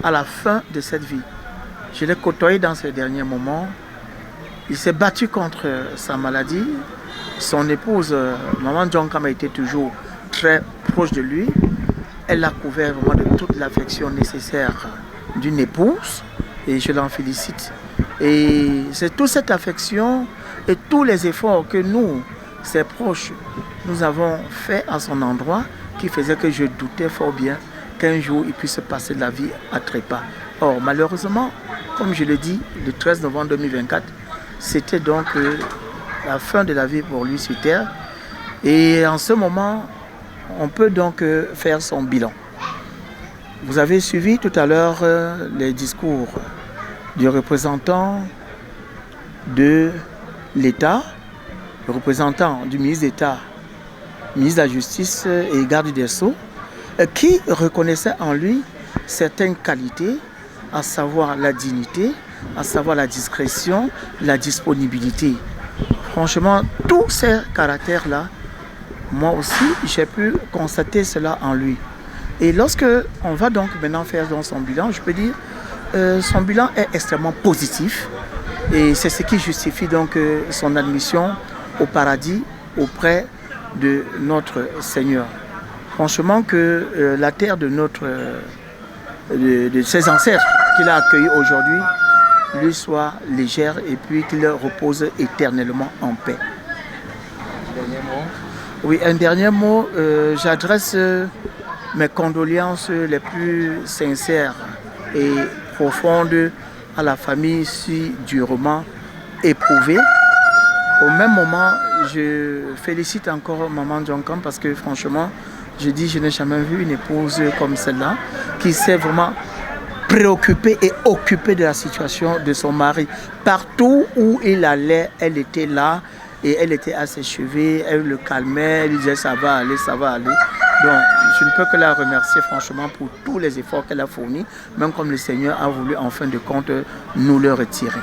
à la fin de cette vie. Je l'ai côtoyé dans ces derniers moments. Il s'est battu contre sa maladie. Son épouse, Maman Ndjomkam, a été toujours très proche de lui. Elle l'a couvert vraiment de toute l'affection nécessaire d'une épouse et je l'en félicite. Et c'est toute cette affection et tous les efforts que nous, ses proches, nous avons fait à son endroit qui faisait que je doutais fort bien qu'un jour il puisse passer de la vie à trépas. Or, malheureusement, comme je l'ai dit, le 13 novembre 2024, c'était donc la fin de la vie pour lui sur terre. Et en ce moment, on peut donc faire son bilan. Vous avez suivi tout à l'heure les discours du représentant de l'État, le représentant du ministre d'État, ministre de la Justice et garde des Sceaux, qui reconnaissait en lui certaines qualités, à savoir la dignité, à savoir la discrétion, la disponibilité. Franchement, tous ces caractères-là, moi aussi, j'ai pu constater cela en lui. Et lorsque on va donc maintenant faire dans son bilan, je peux dire son bilan est extrêmement positif et c'est ce qui justifie donc son admission au paradis auprès de notre Seigneur. Franchement que la terre de ses ancêtres qu'il a accueillis aujourd'hui lui soit légère et puis qu'il repose éternellement en paix. Dernier mot. Oui, un dernier mot. J'adresse mes condoléances les plus sincères et profondes à la famille si durement éprouvée. Au même moment, je félicite encore Maman Ndjomkam parce que franchement, je dis, je n'ai jamais vu une épouse comme celle-là qui s'est vraiment préoccupée et occupée de la situation de son mari. Partout où il allait, elle était là et elle était à ses chevilles, elle le calmait, elle disait ça va aller, ça va aller. Donc, je ne peux que la remercier franchement pour tous les efforts qu'elle a fournis, même comme le Seigneur a voulu en fin de compte nous le retirer.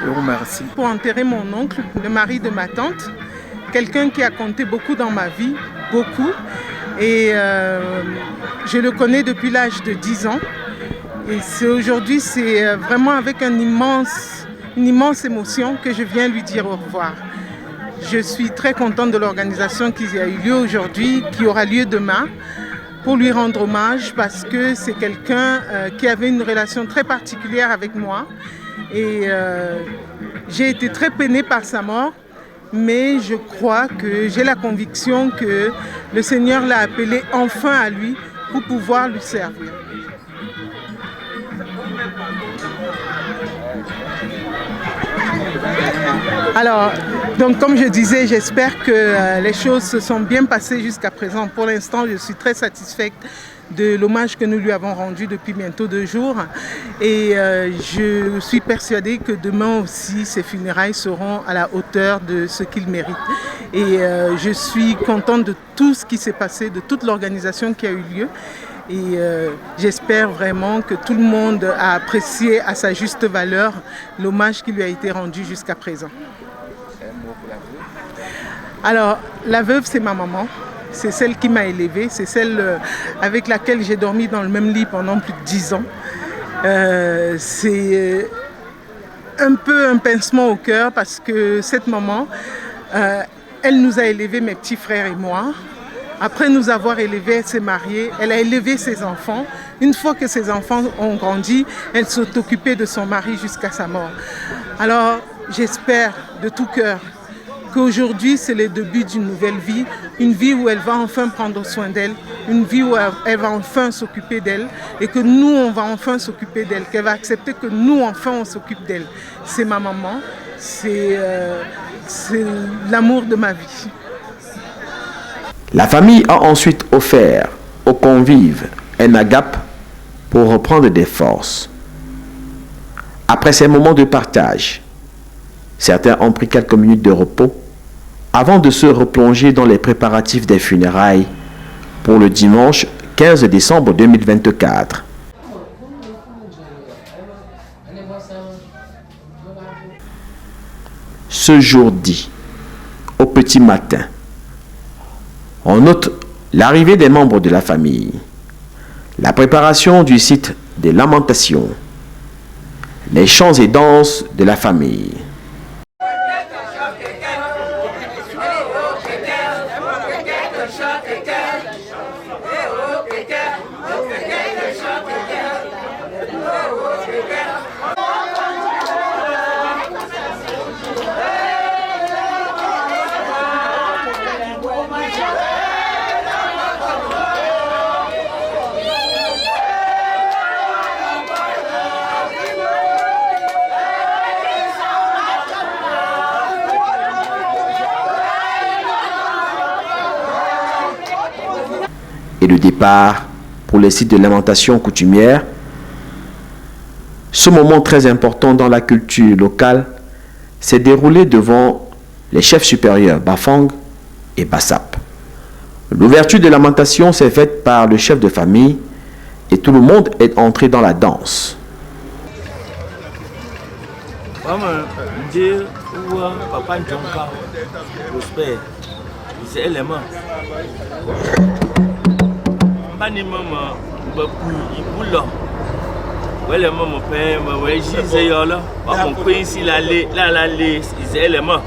Je vous remercie. Pour enterrer mon oncle, le mari de ma tante, quelqu'un qui a compté beaucoup dans ma vie, beaucoup. Et je le connais depuis l'âge de 10 ans. Et aujourd'hui, c'est vraiment avec une immense émotion que je viens lui dire au revoir. Je suis très contente de l'organisation qui a eu lieu aujourd'hui, qui aura lieu demain, pour lui rendre hommage parce que c'est quelqu'un qui avait une relation très particulière avec moi. Et j'ai été très peinée par sa mort, mais je crois que j'ai la conviction que le Seigneur l'a appelé enfin à lui pour pouvoir lui servir. Alors, donc comme je disais, j'espère que les choses se sont bien passées jusqu'à présent. Pour l'instant, je suis très satisfaite de l'hommage que nous lui avons rendu depuis bientôt 2 jours. Et je suis persuadée que demain aussi, ses funérailles seront à la hauteur de ce qu'il mérite. Et je suis contente de tout ce qui s'est passé, de toute l'organisation qui a eu lieu. Et j'espère vraiment que tout le monde a apprécié à sa juste valeur l'hommage qui lui a été rendu jusqu'à présent. Alors, la veuve, c'est ma maman. C'est celle qui m'a élevée. C'est celle avec laquelle j'ai dormi dans le même lit pendant plus de 10 ans. C'est un peu un pincement au cœur parce que cette maman, elle nous a élevés, mes petits frères et moi. Après nous avoir élevés, elle s'est mariée, elle a élevé ses enfants. Une fois que ses enfants ont grandi, elle s'est occupée de son mari jusqu'à sa mort. Alors, j'espère de tout cœur qu'aujourd'hui, c'est le début d'une nouvelle vie, une vie où elle va enfin prendre soin d'elle, une vie où elle va enfin s'occuper d'elle et que nous, on va enfin s'occuper d'elle, qu'elle va accepter que nous, enfin, on s'occupe d'elle. C'est ma maman, c'est l'amour de ma vie. La famille a ensuite offert aux convives un agape pour reprendre des forces. Après ces moments de partage, certains ont pris quelques minutes de repos avant de se replonger dans les préparatifs des funérailles pour le dimanche 15 décembre 2024. Ce jour dit, au petit matin, on note l'arrivée des membres de la famille, la préparation du site des lamentations, les chants et danses de la famille. Et le départ pour les sites de lamentation coutumière. Ce moment très important dans la culture locale s'est déroulé devant les chefs supérieurs Bafang et Bassap. L'ouverture de lamentation s'est faite par le chef de famille et tout le monde est entré dans la danse. Papa John Carl Prosper, c'est élément. Bani mama bapu ibula wele mama pe ma we jize yo la ba mon pe ici la le is élément.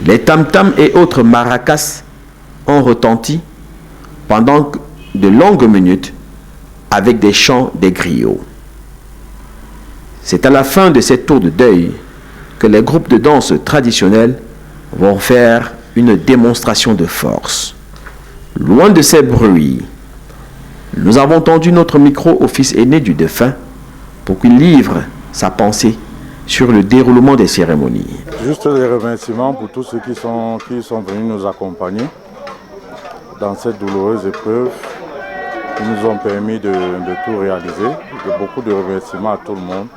Les tam-tams et autres maracas ont retenti pendant de longues minutes avec des chants des griots. C'est à la fin de cette tour de deuil que les groupes de danse traditionnels vont faire une démonstration de force. Loin de ces bruits, nous avons tendu notre micro au fils aîné du défunt pour qu'il livre sa pensée sur le déroulement des cérémonies. Juste les remerciements pour tous ceux qui sont venus nous accompagner dans cette douloureuse épreuve qui nous ont permis de tout réaliser. Beaucoup de remerciements à tout le monde.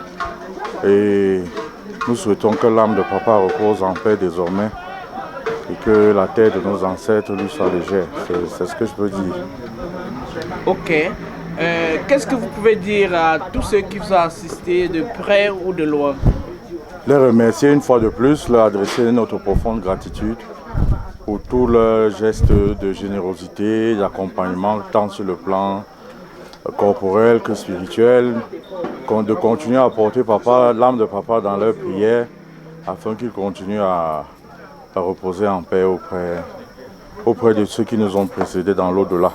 Et nous souhaitons que l'âme de papa repose en paix désormais et que la terre de nos ancêtres lui soit légère. C'est ce que je peux dire. Ok. Qu'est-ce que vous pouvez dire à tous ceux qui vous ont assisté de près ou de loin? Les remercier une fois de plus, leur adresser notre profonde gratitude pour tous leurs gestes de générosité, d'accompagnement, tant sur le plan corporel que spirituel, de continuer à porter papa, l'âme de papa dans leurs prières afin qu'il continue à reposer en paix auprès de ceux qui nous ont précédés dans l'au-delà.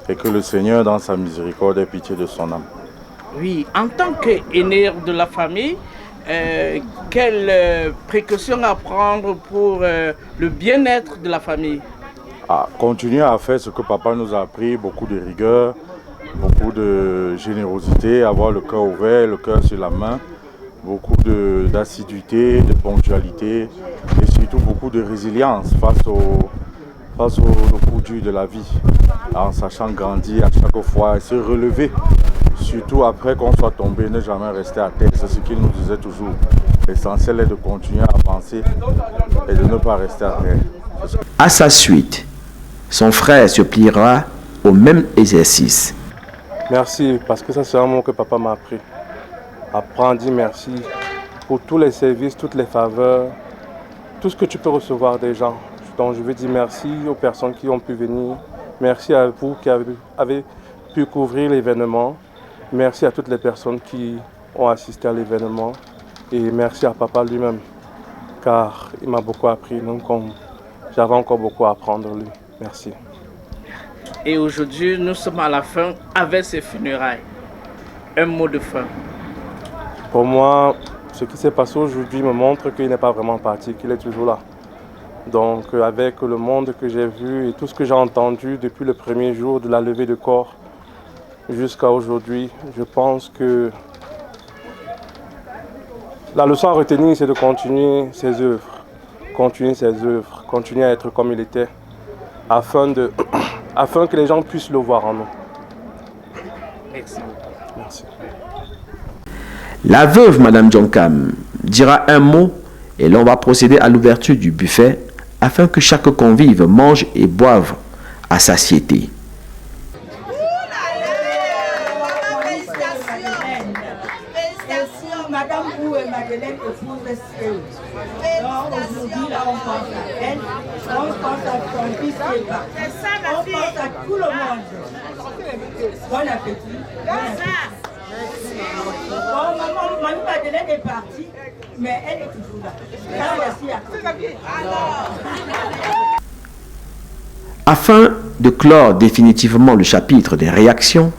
Et que le Seigneur, dans sa miséricorde, ait pitié de son âme. Oui, en tant qu'aîné de la famille, quelles précautions à prendre pour le bien-être de la famille? Continuer à faire ce que papa nous a appris, beaucoup de rigueur, beaucoup de générosité, avoir le cœur ouvert, le cœur sur la main, beaucoup d'assiduité, de ponctualité et surtout beaucoup de résilience face au coup dur de la vie, en sachant grandir à chaque fois et se relever, surtout après qu'on soit tombé, ne jamais rester à terre. C'est ce qu'il nous disait toujours. L'essentiel est de continuer à avancer et de ne pas rester à terre. À sa suite, son frère se pliera au même exercice. Merci, parce que ça c'est un mot que papa m'a appris. Apprends, dis merci pour tous les services, toutes les faveurs, tout ce que tu peux recevoir des gens. Donc je veux dire merci aux personnes qui ont pu venir. Merci à vous qui avez pu couvrir l'événement. Merci à toutes les personnes qui ont assisté à l'événement. Et merci à papa lui-même, car il m'a beaucoup appris. Donc j'avais encore beaucoup à apprendre lui. Merci. Et aujourd'hui, nous sommes à la fin avec ces funérailles. Un mot de fin. Pour moi, ce qui s'est passé aujourd'hui me montre qu'il n'est pas vraiment parti, qu'il est toujours là. Donc avec le monde que j'ai vu et tout ce que j'ai entendu depuis le premier jour de la levée de corps jusqu'à aujourd'hui, je pense que la leçon à retenir, c'est de continuer ses œuvres, continuer à être comme il était, afin que les gens puissent le voir en nous. Merci. Merci. La veuve, Madame Djonkam, dira un mot et l'on va procéder à l'ouverture du buffet afin que chaque convive mange et boive à satiété. Félicitations, Madame Comme où Madeleine épouse le ciel. Donc aujourd'hui, là, on pense à elle, on pense à son fils qui est parti, on pense à tout le monde. Bon appétit. Bon, maman Madeleine est partie, mais elle est toujours là. Là, voici à côté. Afin de clore définitivement le chapitre des réactions,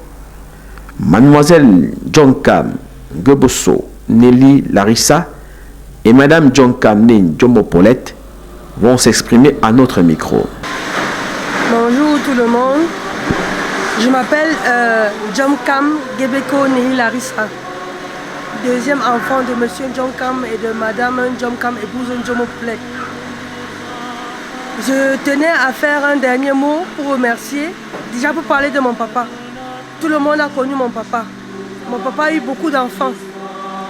Mademoiselle Jonkam Gebosso Nelly Larissa et Madame Jonkam Nin Jomo Paulette vont s'exprimer à notre micro. Bonjour tout le monde, je m'appelle Jonkam Gebeko Nelly Larissa, deuxième enfant de Monsieur Jonkam et de Madame Jonkam épouse Jomo Paulette. Je tenais à faire un dernier mot pour remercier, déjà pour parler de mon papa. Tout le monde a connu mon papa. Mon papa a eu beaucoup d'enfants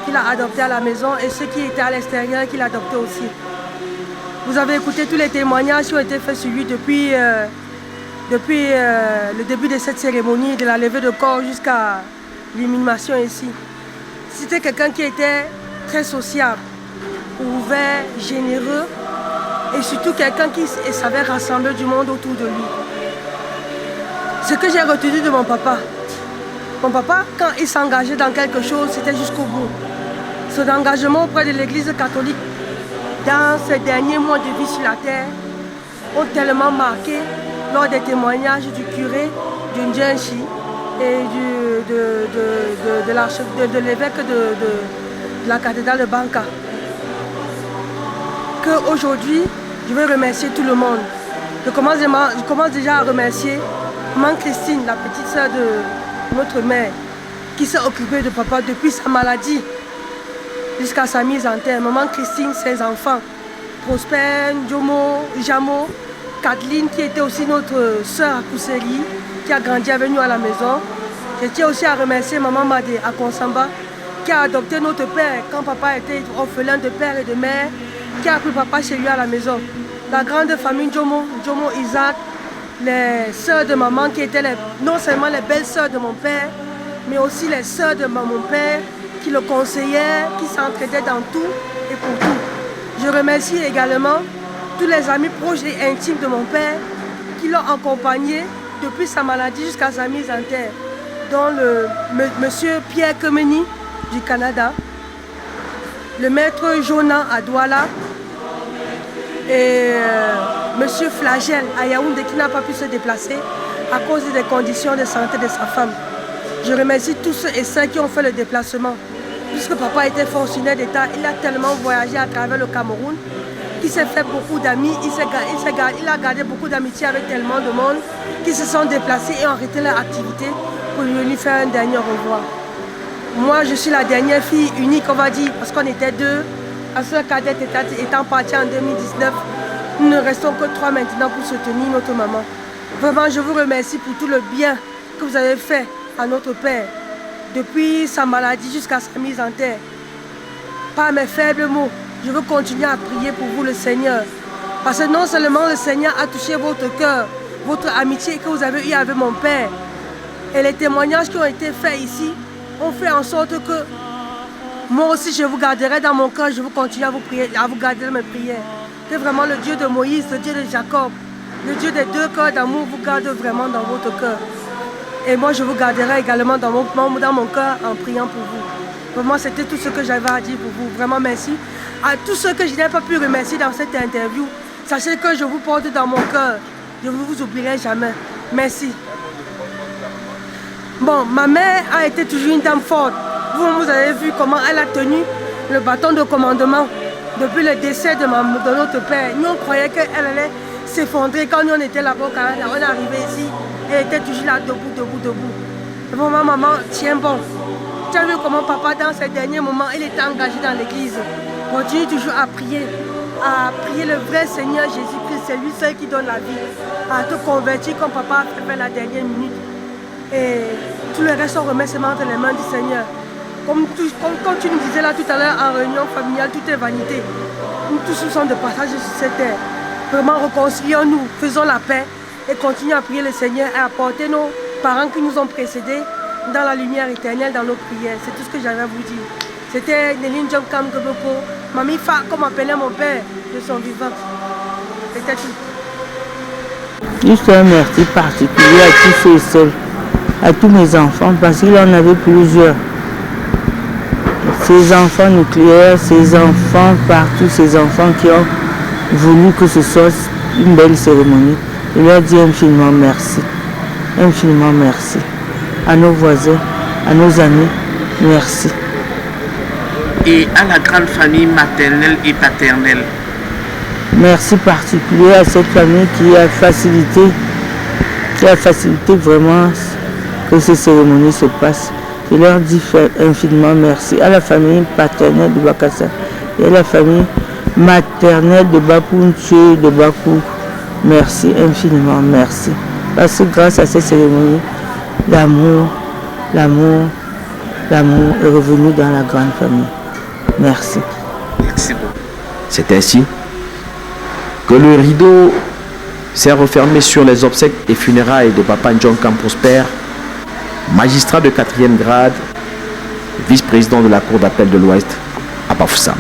qu'il a adoptés à la maison et ceux qui étaient à l'extérieur qu'il a adoptés aussi. Vous avez écouté tous les témoignages qui ont été faits sur lui depuis le début de cette cérémonie, de la levée de corps jusqu'à l'inhumation ici. C'était quelqu'un qui était très sociable, ouvert, généreux et surtout quelqu'un qui savait rassembler du monde autour de lui. Ce que j'ai retenu de mon papa, quand il s'engageait dans quelque chose, c'était jusqu'au bout. Son engagement auprès de l'Église catholique dans ces derniers mois de vie sur la terre ont tellement marqué lors des témoignages du curé du Ndjenchi et de l'évêque de la cathédrale de Banka. Qu'aujourd'hui, je veux remercier tout le monde. Je commence déjà à remercier Maman Christine, la petite sœur de notre mère, qui s'est occupée de papa depuis sa maladie jusqu'à sa mise en terre. Maman Christine, ses enfants, Prosper, Jomo, Jamo, Kathleen, qui était aussi notre sœur à Kousseri, qui a grandi avec nous à la maison. Je tiens aussi à remercier Maman Madé à Konsamba, qui a adopté notre père quand papa était orphelin de père et de mère, qui a pris papa chez lui à la maison. La grande famille Jomo, Isaac, les sœurs de maman qui étaient non seulement les belles sœurs de mon père, mais aussi les sœurs de mon père qui le conseillaient, qui s'entraidaient dans tout et pour tout. Je remercie également tous les amis proches et intimes de mon père qui l'ont accompagné depuis sa maladie jusqu'à sa mise en terre, dont le monsieur Pierre Kemeni du Canada, le maître Jonan à Douala, et monsieur Flagel à Yaoundé qui n'a pas pu se déplacer à cause des conditions de santé de sa femme. Je remercie tous ceux et celles qui ont fait le déplacement. Puisque papa était fonctionnaire d'État, il a tellement voyagé à travers le Cameroun qu'il s'est fait beaucoup d'amis, il a gardé beaucoup d'amitié avec tellement de monde qui se sont déplacés et ont arrêté leur activité pour lui faire un dernier au revoir. Moi, je suis la dernière fille unique, on va dire, parce qu'on était deux. La sœur cadette étant partie en 2019, nous ne restons que 3 maintenant pour soutenir notre maman. Vraiment, je vous remercie pour tout le bien que vous avez fait à notre père, depuis sa maladie jusqu'à sa mise en terre. Par mes faibles mots, je veux continuer à prier pour vous, le Seigneur. Parce que non seulement le Seigneur a touché votre cœur, votre amitié que vous avez eue avec mon père, et les témoignages qui ont été faits ici ont fait en sorte que moi aussi, je vous garderai dans mon cœur, je vous continuer à vous prier, à vous garder mes prières. Que vraiment le Dieu de Moïse, le Dieu de Jacob, le Dieu des 2 cœurs d'amour vous garde vraiment dans votre cœur. Et moi, je vous garderai également dans mon cœur en priant pour vous. Vraiment, c'était tout ce que j'avais à dire pour vous. Vraiment, merci. À tous ceux que je n'ai pas pu remercier dans cette interview, sachez que je vous porte dans mon cœur. Je ne vous oublierai jamais. Merci. Bon, ma mère a été toujours une dame forte. Vous avez vu comment elle a tenu le bâton de commandement depuis le décès de notre père. Nous, on croyait qu'elle allait s'effondrer quand nous on était là-bas au Canada. On est arrivé ici, elle était toujours là, debout. Vraiment, maman, tiens bon. Tu as vu comment papa, dans ces derniers moments, il était engagé dans l'église. Continue toujours à prier le vrai Seigneur Jésus-Christ. C'est lui seul qui donne la vie. À te convertir comme papa a fait la dernière minute. Et tout le reste, on remet seulement entre les mains du Seigneur. Comme tu nous disais là tout à l'heure en réunion familiale, tout est vanité. Nous tous sommes de passage sur cette terre. Vraiment réconcilions-nous, faisons la paix et continuons à prier le Seigneur et à porter nos parents qui nous ont précédés dans la lumière éternelle, dans nos prières. C'est tout ce que j'avais à vous dire. C'était Néline John Kam Goboko. Mamie Fa, comme appelait mon père de son vivant. C'était tout. Juste un merci particulier à tous ceux et celles, à tous mes enfants, parce qu'il en avait plusieurs. Ces enfants nucléaires, ces enfants partout, ces enfants qui ont voulu que ce soit une belle cérémonie. Je leur dis infiniment merci. Infiniment merci. À nos voisins, à nos amis, merci. Et à la grande famille maternelle et paternelle. Merci particulier à cette famille qui a facilité vraiment que ces cérémonies se passent. Je leur dis infiniment merci. À la famille paternelle de Bakassa et à la famille maternelle de Bapounché, de Bakou, merci infiniment, merci. Parce que grâce à ces cérémonies, l'amour est revenu dans la grande famille. Merci. Merci beaucoup. C'est ainsi que le rideau s'est refermé sur les obsèques et funérailles de Papa John Kam Prosper, magistrat de 4e grade, vice-président de la Cour d'appel de l'Ouest à Bafoussam.